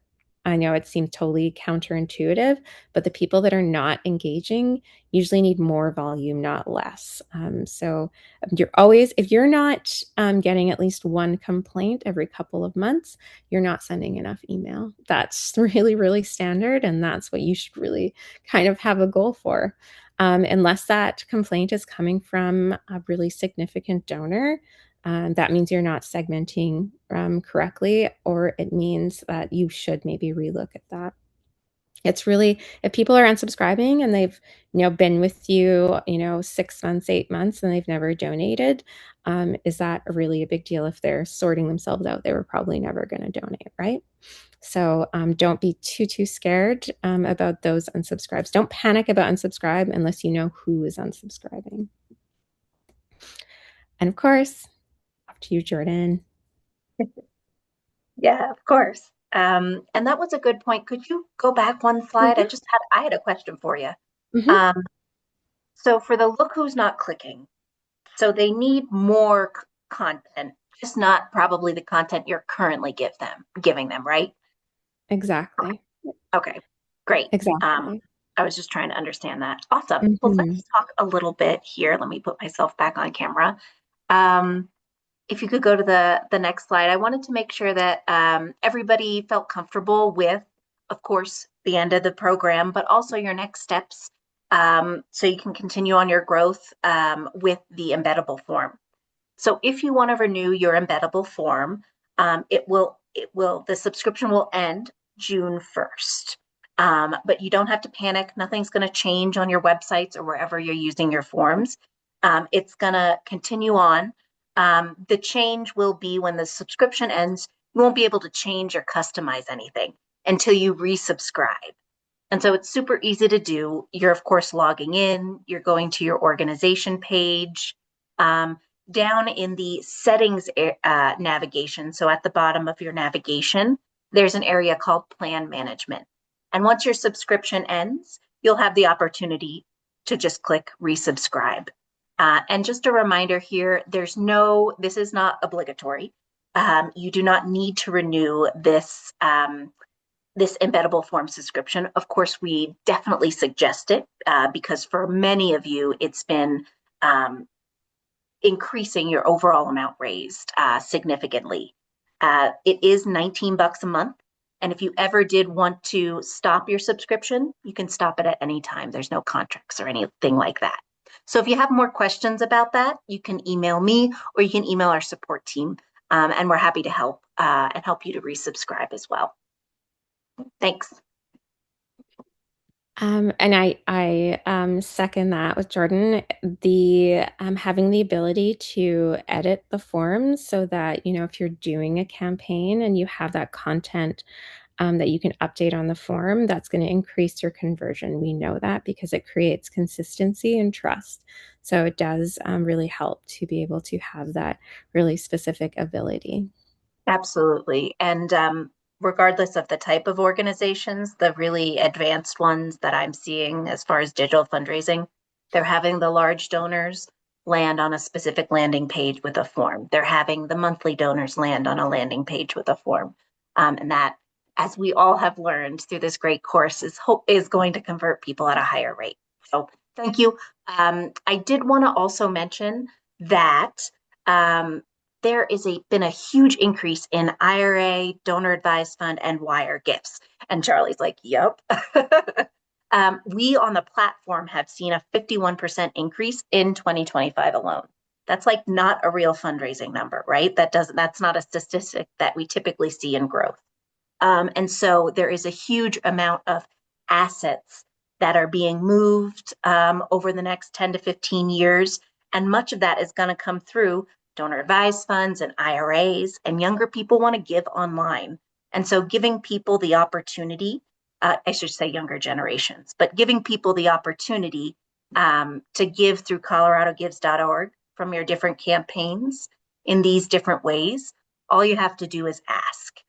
I know it seems totally counterintuitive, but the people that are not engaging usually need more volume, not less. So if you're not getting at least one complaint every couple of months, you're not sending enough email. That's really, really standard. And that's what you should really kind of have a goal for. Unless that complaint is coming from a really significant donor, that means you're not segmenting correctly, or it means that you should maybe relook at that. It's really, if people are unsubscribing and they've, been with you, 6 months, 8 months, and they've never donated, is that really a big deal? If they're sorting themselves out, they were probably never going to donate, right? So don't be too scared about those unsubscribes. Don't panic about unsubscribe unless you know who is unsubscribing. And of course, up to you, Jordan. Yeah, of course. And that was a good point. Could you go back one slide? Mhm. I had a question for you. Mhm. Um, so for the look who's not clicking, so they need more content, just not probably the content you're currently giving them, right? Exactly. Okay, great. Exactly. I was just trying to understand that. Awesome. Well, Mhm. let's talk a little bit here. Let me put myself back on camera. Um, if you could go to the next slide, I wanted to make sure that everybody felt comfortable with, of course, the end of the program, but also your next steps, so you can continue on your growth with the embeddable form. So if you want to renew your embeddable form, the subscription will end June 1st. But you don't have to panic. Nothing's going to change on your websites or wherever you're using your forms. It's going to continue on. The change will be when the subscription ends, you won't be able to change or customize anything until you resubscribe. And so it's super easy to do. You're, of course, logging in, you're going to your organization page. Um, Down in the settings navigation, so at the bottom of your navigation, there's an area called plan management. And once your subscription ends, you'll have the opportunity to just click resubscribe. And just a reminder here, this is not obligatory. You do not need to renew this embeddable form subscription. Of course, we definitely suggest it because for many of you, it's been increasing your overall amount raised significantly. It is $19 a month. And if you ever did want to stop your subscription, you can stop it at any time. There's no contracts or anything like that. So if you have more questions about that, you can email me or you can email our support team, and we're happy to help and help you to resubscribe as well. Thanks. And I second that with Jordan. The having the ability to edit the forms so that if you're doing a campaign and you have that content that you can update on the form, that's going to increase your conversion. We know that because it creates consistency and trust. So it does really help to be able to have that really specific ability. Absolutely. And regardless of the type of organizations, the really advanced ones that I'm seeing as far as digital fundraising, they're having the large donors land on a specific landing page with a form. They're having the monthly donors land on a landing page with a form. And that, as we all have learned through this great course, is going to convert people at a higher rate. So thank you. I did want to also mention that um, there is been a huge increase in IRA, donor advised fund, and wire gifts. And Charlie's like, yep. We on the platform have seen a 51% increase in 2025 alone. That's like not a real fundraising number, right? That's not a statistic that we typically see in growth. And so there is a huge amount of assets that are being moved over the next 10 to 15 years. And much of that is going to come through donor advised funds and IRAs, and younger people want to give online. And so giving people the opportunity, I should say younger generations, but giving people the opportunity to give through coloradogives.org from your different campaigns in these different ways, all you have to do is ask.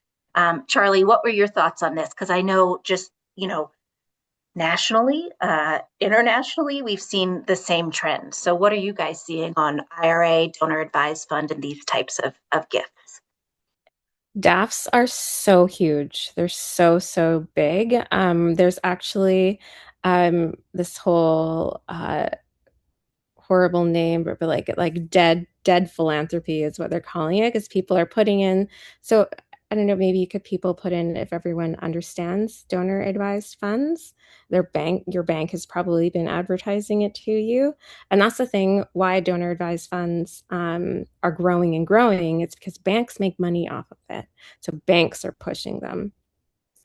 Charlie, what were your thoughts on this? Because I know just, nationally, internationally, we've seen the same trend. So what are you guys seeing on IRA, donor advised fund, and these types of gifts? DAFs are so huge. They're so big. There's actually this whole horrible name, but like dead philanthropy is what they're calling it because people are putting in. So I don't know, maybe people put in if everyone understands donor advised funds. Your bank has probably been advertising it to you, and that's the thing why donor advised funds are growing and growing. It's because banks make money off of it, so banks are pushing them.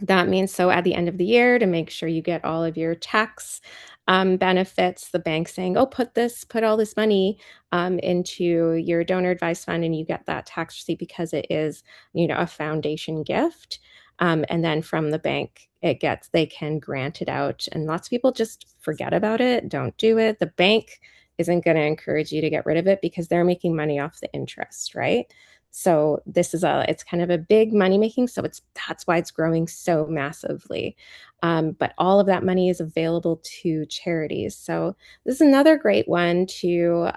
That means so at the end of the year to make sure you get all of your tax benefits, the bank saying, oh, put all this money into your donor advised fund and you get that tax receipt because it is, a foundation gift. And then from the bank, they can grant it out. And lots of people just forget about it, don't do it. The bank isn't going to encourage you to get rid of it because they're making money off the interest, right? So it's kind of a big money making. So that's why it's growing so massively. But all of that money is available to charities. So this is another great one to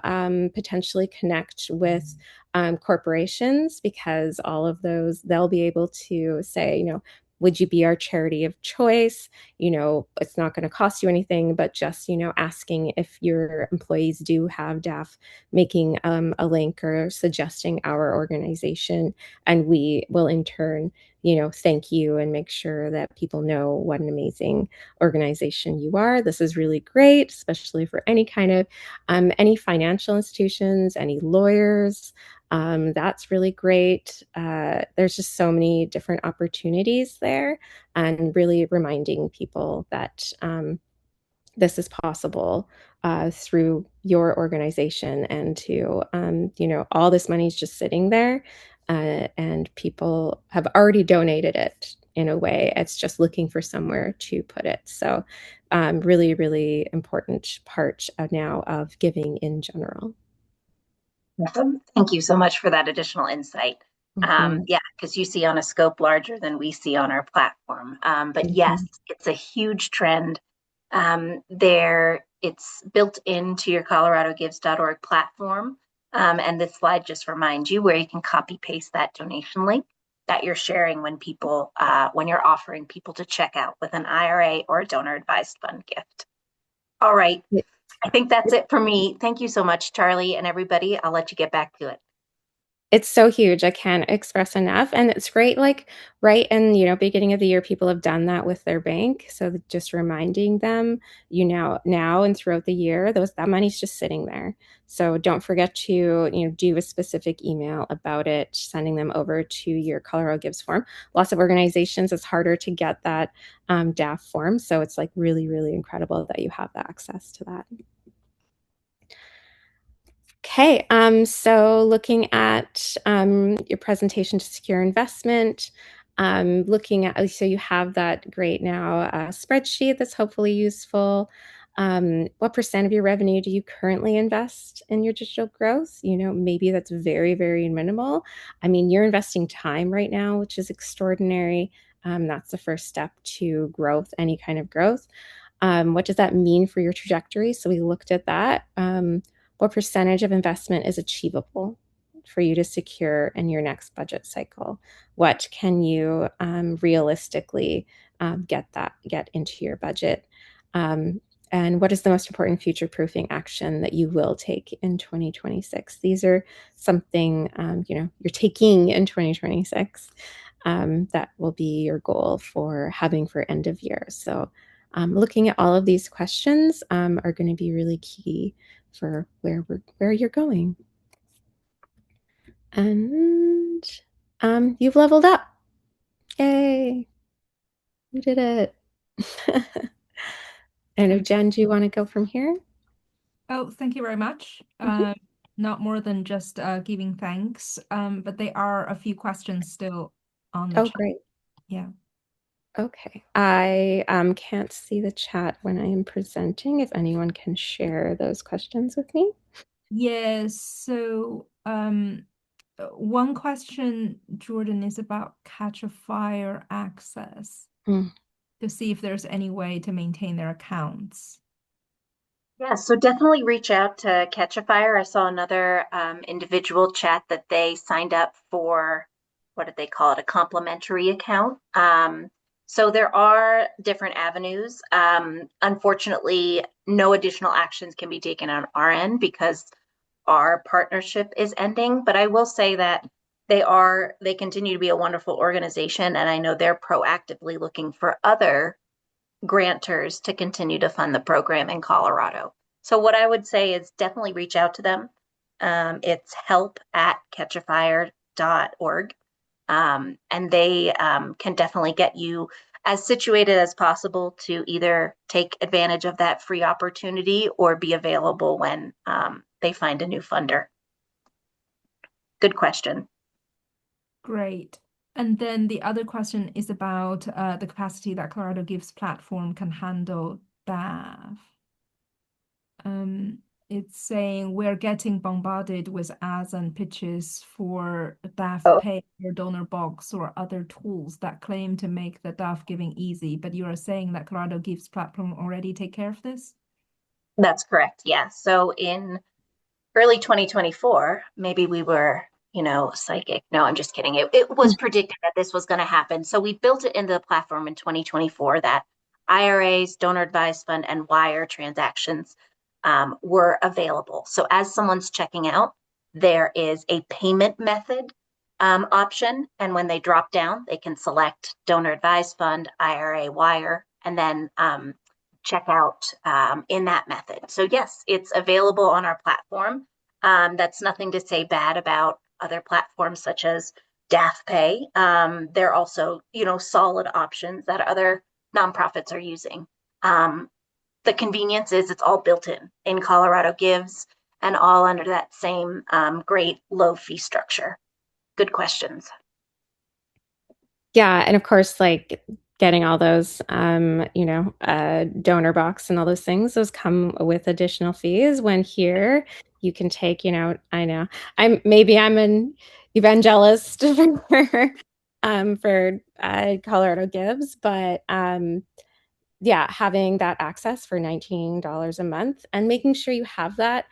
potentially connect with corporations because all of those, they'll be able to say, would you be our charity of choice? It's not going to cost you anything, but just, asking if your employees do have DAF making a link or suggesting our organization. And we will in turn, thank you and make sure that people know what an amazing organization you are. This is really great, especially for any financial institutions, any lawyers. That's really great. There's just so many different opportunities there, and really reminding people that this is possible through your organization, and all this money is just sitting there, and people have already donated it in a way. It's just looking for somewhere to put it. So, really, really important part now of giving in general. Awesome. Thank you so much for that additional insight. Mhm, Yeah, because you see on a scope larger than we see on our platform. But yes, mhm. it's a huge trend. It's built into your coloradogives.org platform. And this slide just reminds you where you can copy paste that donation link that you're sharing when you're offering people to check out with an IRA or a donor advised fund gift. All right. I think that's it for me. Thank you so much, Charlie, and everybody. I'll let you get back to it. It's so huge. I can't express enough. And it's great, like right in, beginning of the year, people have done that with their bank. So just reminding them, now and throughout the year, that money's just sitting there. So don't forget to, do a specific email about it, sending them over to your Colorado Gives form. Lots of organizations, it's harder to get that DAF form. So it's like really, really incredible that you have the access to that. Okay, so looking at your presentation to secure investment, so you have that great now spreadsheet that's hopefully useful. What percent of your revenue do you currently invest in your digital growth? Maybe that's very, very minimal. I mean, you're investing time right now, which is extraordinary. That's the first step to growth, any kind of growth. What does that mean for your trajectory? So we looked at that. What percentage of investment is achievable for you to secure in your next budget cycle? What can you realistically get into your budget? And what is the most important future proofing action that you will take in 2026? These are something you're taking in 2026 that will be your goal for end of year. So looking at all of these questions are going to be really key for where you're going. And you've leveled up. Yay! You did it. And Jen, do you want to go from here? Oh, thank you very much. Mhm. Not more than just giving thanks, but there are a few questions still on the Oh, chat. great. Yeah. Okay. I can't see the chat when I am presenting. If anyone can share those questions with me. Yes. So, one question, Jordan, is about Catch a Fire access Mm. to see if there's any way to maintain their accounts. Yeah, so definitely reach out to Catch a Fire. I saw another individual chat that they signed up for, what did they call it, a complimentary account. So there are different avenues. Unfortunately, no additional actions can be taken on our end because our partnership is ending. But I will say that they continue to be a wonderful organization, and I know they're proactively looking for other grantors to continue to fund the program in Colorado. So what I would say is definitely reach out to them. It's help@catchafire.org. And they can definitely get you as situated as possible to either take advantage of that free opportunity or be available when they find a new funder. Good question. Great. And then the other question is about the capacity that Colorado Gives platform can handle DAF. It's saying we're getting bombarded with ads and pitches for DAF Oh, Pay or Donor Box or other tools that claim to make the DAF giving easy, but you are saying that Colorado Gives platform already take care of this? that's correct. Yeah. So in early 2024, maybe we were, psychic. No, I'm just kidding. It was predicted that this was going to happen. So we built it into the platform in 2024 that IRAs, donor advised fund, and wire transactions were available. So as someone's checking out, there is a payment method option. And when they drop down, they can select donor advised fund, IRA, wire, and then check out in that method. So yes, it's available on our platform. That's nothing to say bad about other platforms such as DAF Pay. They're also, solid options that other nonprofits are using. The convenience is it's all built in Colorado Gives and all under that same great low fee structure. Good questions. Yeah, and of course, like getting all those, donor box and all those things, those come with additional fees. When here, you can take, I know I'm an evangelist for Colorado Gives, but yeah, having that access for $19 a month and making sure you have that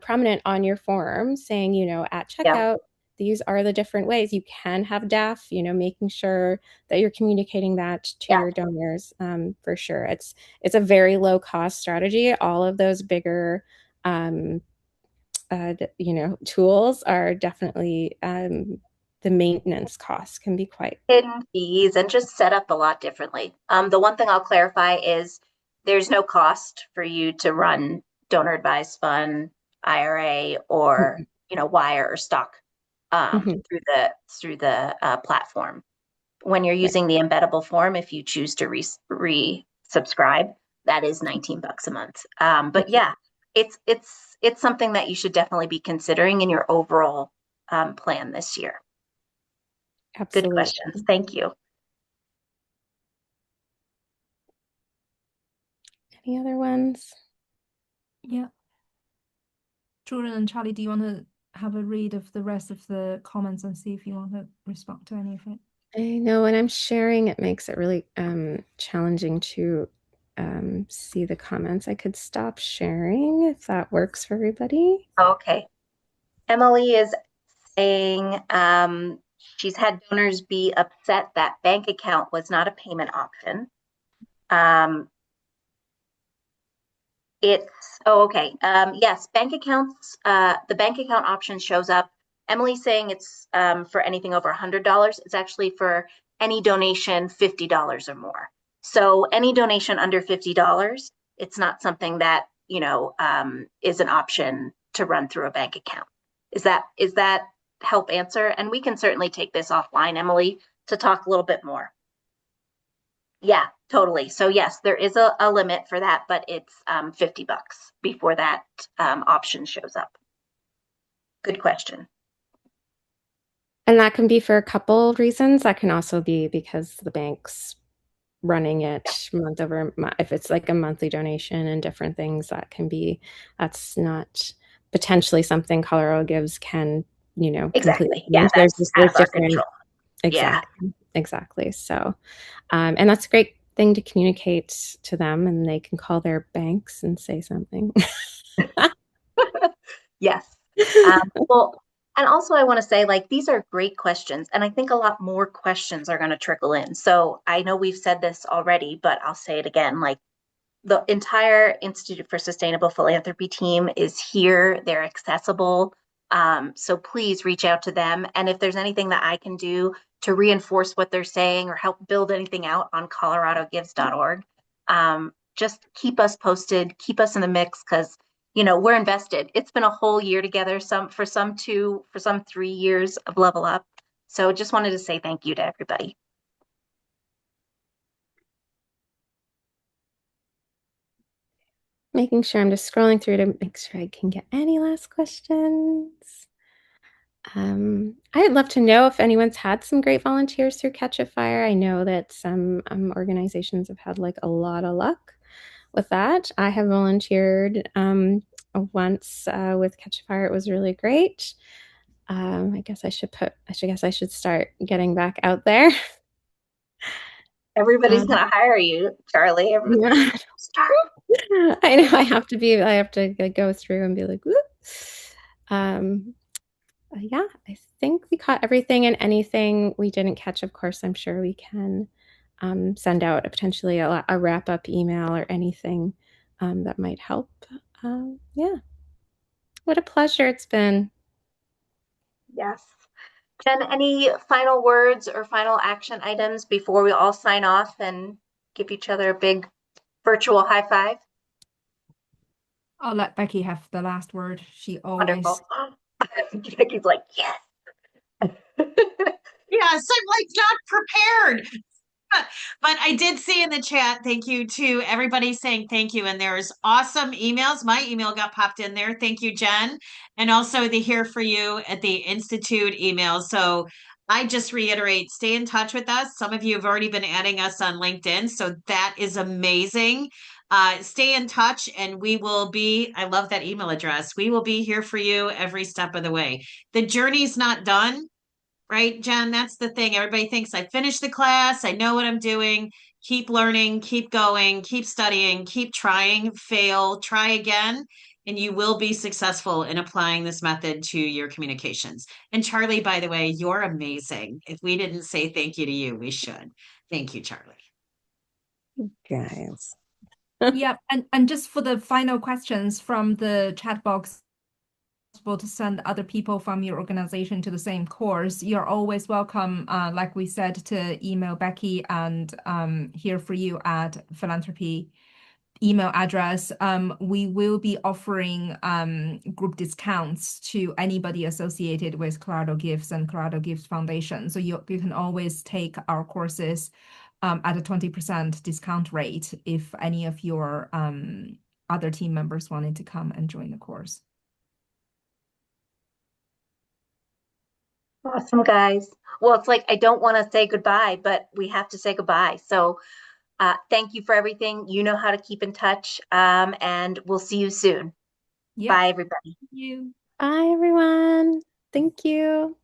prominent on your form saying, at Yeah, checkout, these are the different ways you can have DAF, making sure that you're communicating that to yeah. your donors for sure. It's a very low cost strategy. All of those bigger, tools are definitely the maintenance costs can be quite. Hidden fees and just set up a lot differently. The one thing I'll clarify is there's no cost for you to run donor advised fund, IRA, or Mhm, wire or stock mhm, through the platform. When you're right, using the embeddable form, if you choose to re-subscribe, that is $19 a month. But mhm, yeah, it's something that you should definitely be considering in your overall plan this year. Good questions. absolutely. Thank you. Any other ones? Yeah. Jordan and Charlie, do you want to have a read of the rest of the comments and see if you want to respond to any of it? I know when I'm sharing, it makes it really challenging to see the comments. I could stop sharing if that works for everybody. Okay. Emily is saying she's had donors be upset that bank account was not a payment option. Um, okay. Yes, bank accounts, the bank account option shows up. Emily's saying it's for anything over $100. It's actually for any donation $50 or more. So any donation under $50, it's not something that, is an option to run through a bank account. Is that help answer? And we can certainly take this offline, Emily, to talk a little bit more. Yeah, totally. So yes, there is a limit for that, but it's $50 before that option shows up. Good question. And that can be for a couple reasons. That can also be because the bank's running it month over month. If it's like a monthly donation and different things, that's not potentially something Colorado Gives can, completely Exactly. Yeah, change. that's out There's of our different, control. Yeah, exactly. So, and that's a great thing to communicate to them, and they can call their banks and say something. yes. Well, and also I want to say, like, these are great questions, and I think a lot more questions are going to trickle in. So I know we've said this already, but I'll say it again. Like, the entire Institute for Sustainable Philanthropy team is here. They're accessible. So please reach out to them. And if there's anything that I can do to reinforce what they're saying or help build anything out on coloradogives.org, just keep us posted, keep us in the mix because we're invested. It's been a whole year together, some 2, for some 3 years of Level Up. So just wanted to say thank you to everybody. Making sure I'm just scrolling through to make sure I can get any last questions. I'd love to know if anyone's had some great volunteers through Catch a Fire. I know that some organizations have had like a lot of luck with that. I have volunteered once with Catch a Fire. It was really great. I should start getting back out there. Everybody's Um, gonna hire you, Charlie. yeah. Start. I know I have to go through and be like, whoop. Um, yeah, I think we caught everything, and anything we didn't catch, of course, I'm sure we can send out potentially a wrap up email or anything that might help. Yeah, what a pleasure it's been. Yes. Jen, any final words or final action items before we all sign off and give each other a big virtual high five? I'll let Becky have the last word. She always. Wonderful. Becky's like, yes. Yes, I'm like not prepared. But I did see in the chat, thank you to everybody saying thank you. And there's awesome emails. My email got popped in there. Thank you, Jen. And also the Here For You at the Institute email. So I just reiterate, stay in touch with us. Some of you have already been adding us on LinkedIn. So that is amazing. Stay in touch and we will be, I love that email address. We will be here for you every step of the way. The journey's not done. Right, Jen? That's the thing. Everybody thinks I finished the class, I know what I'm doing. Keep learning, keep going, keep studying, keep trying, fail, try again, and you will be successful in applying this method to your communications. And Charlie, by the way, you're amazing. If we didn't say thank you to you, we should. Thank you, Charlie. Guys. Yep. And just for the final questions from the chat box, possible to send other people from your organization to the same course, you're always welcome, like we said, to email Becky and Here For You at philanthropy email address. We will be offering group discounts to anybody associated with Colorado Gifts and Colorado Gifts Foundation. So you can always take our courses at a 20% discount rate if any of your other team members wanted to come and join the course. Awesome, guys. Well, it's like I don't want to say goodbye, but we have to say goodbye. So thank you for everything. You know how to keep in touch, and we'll see you soon. Yep. Bye, everybody. Thank you. Bye, everyone. Thank you.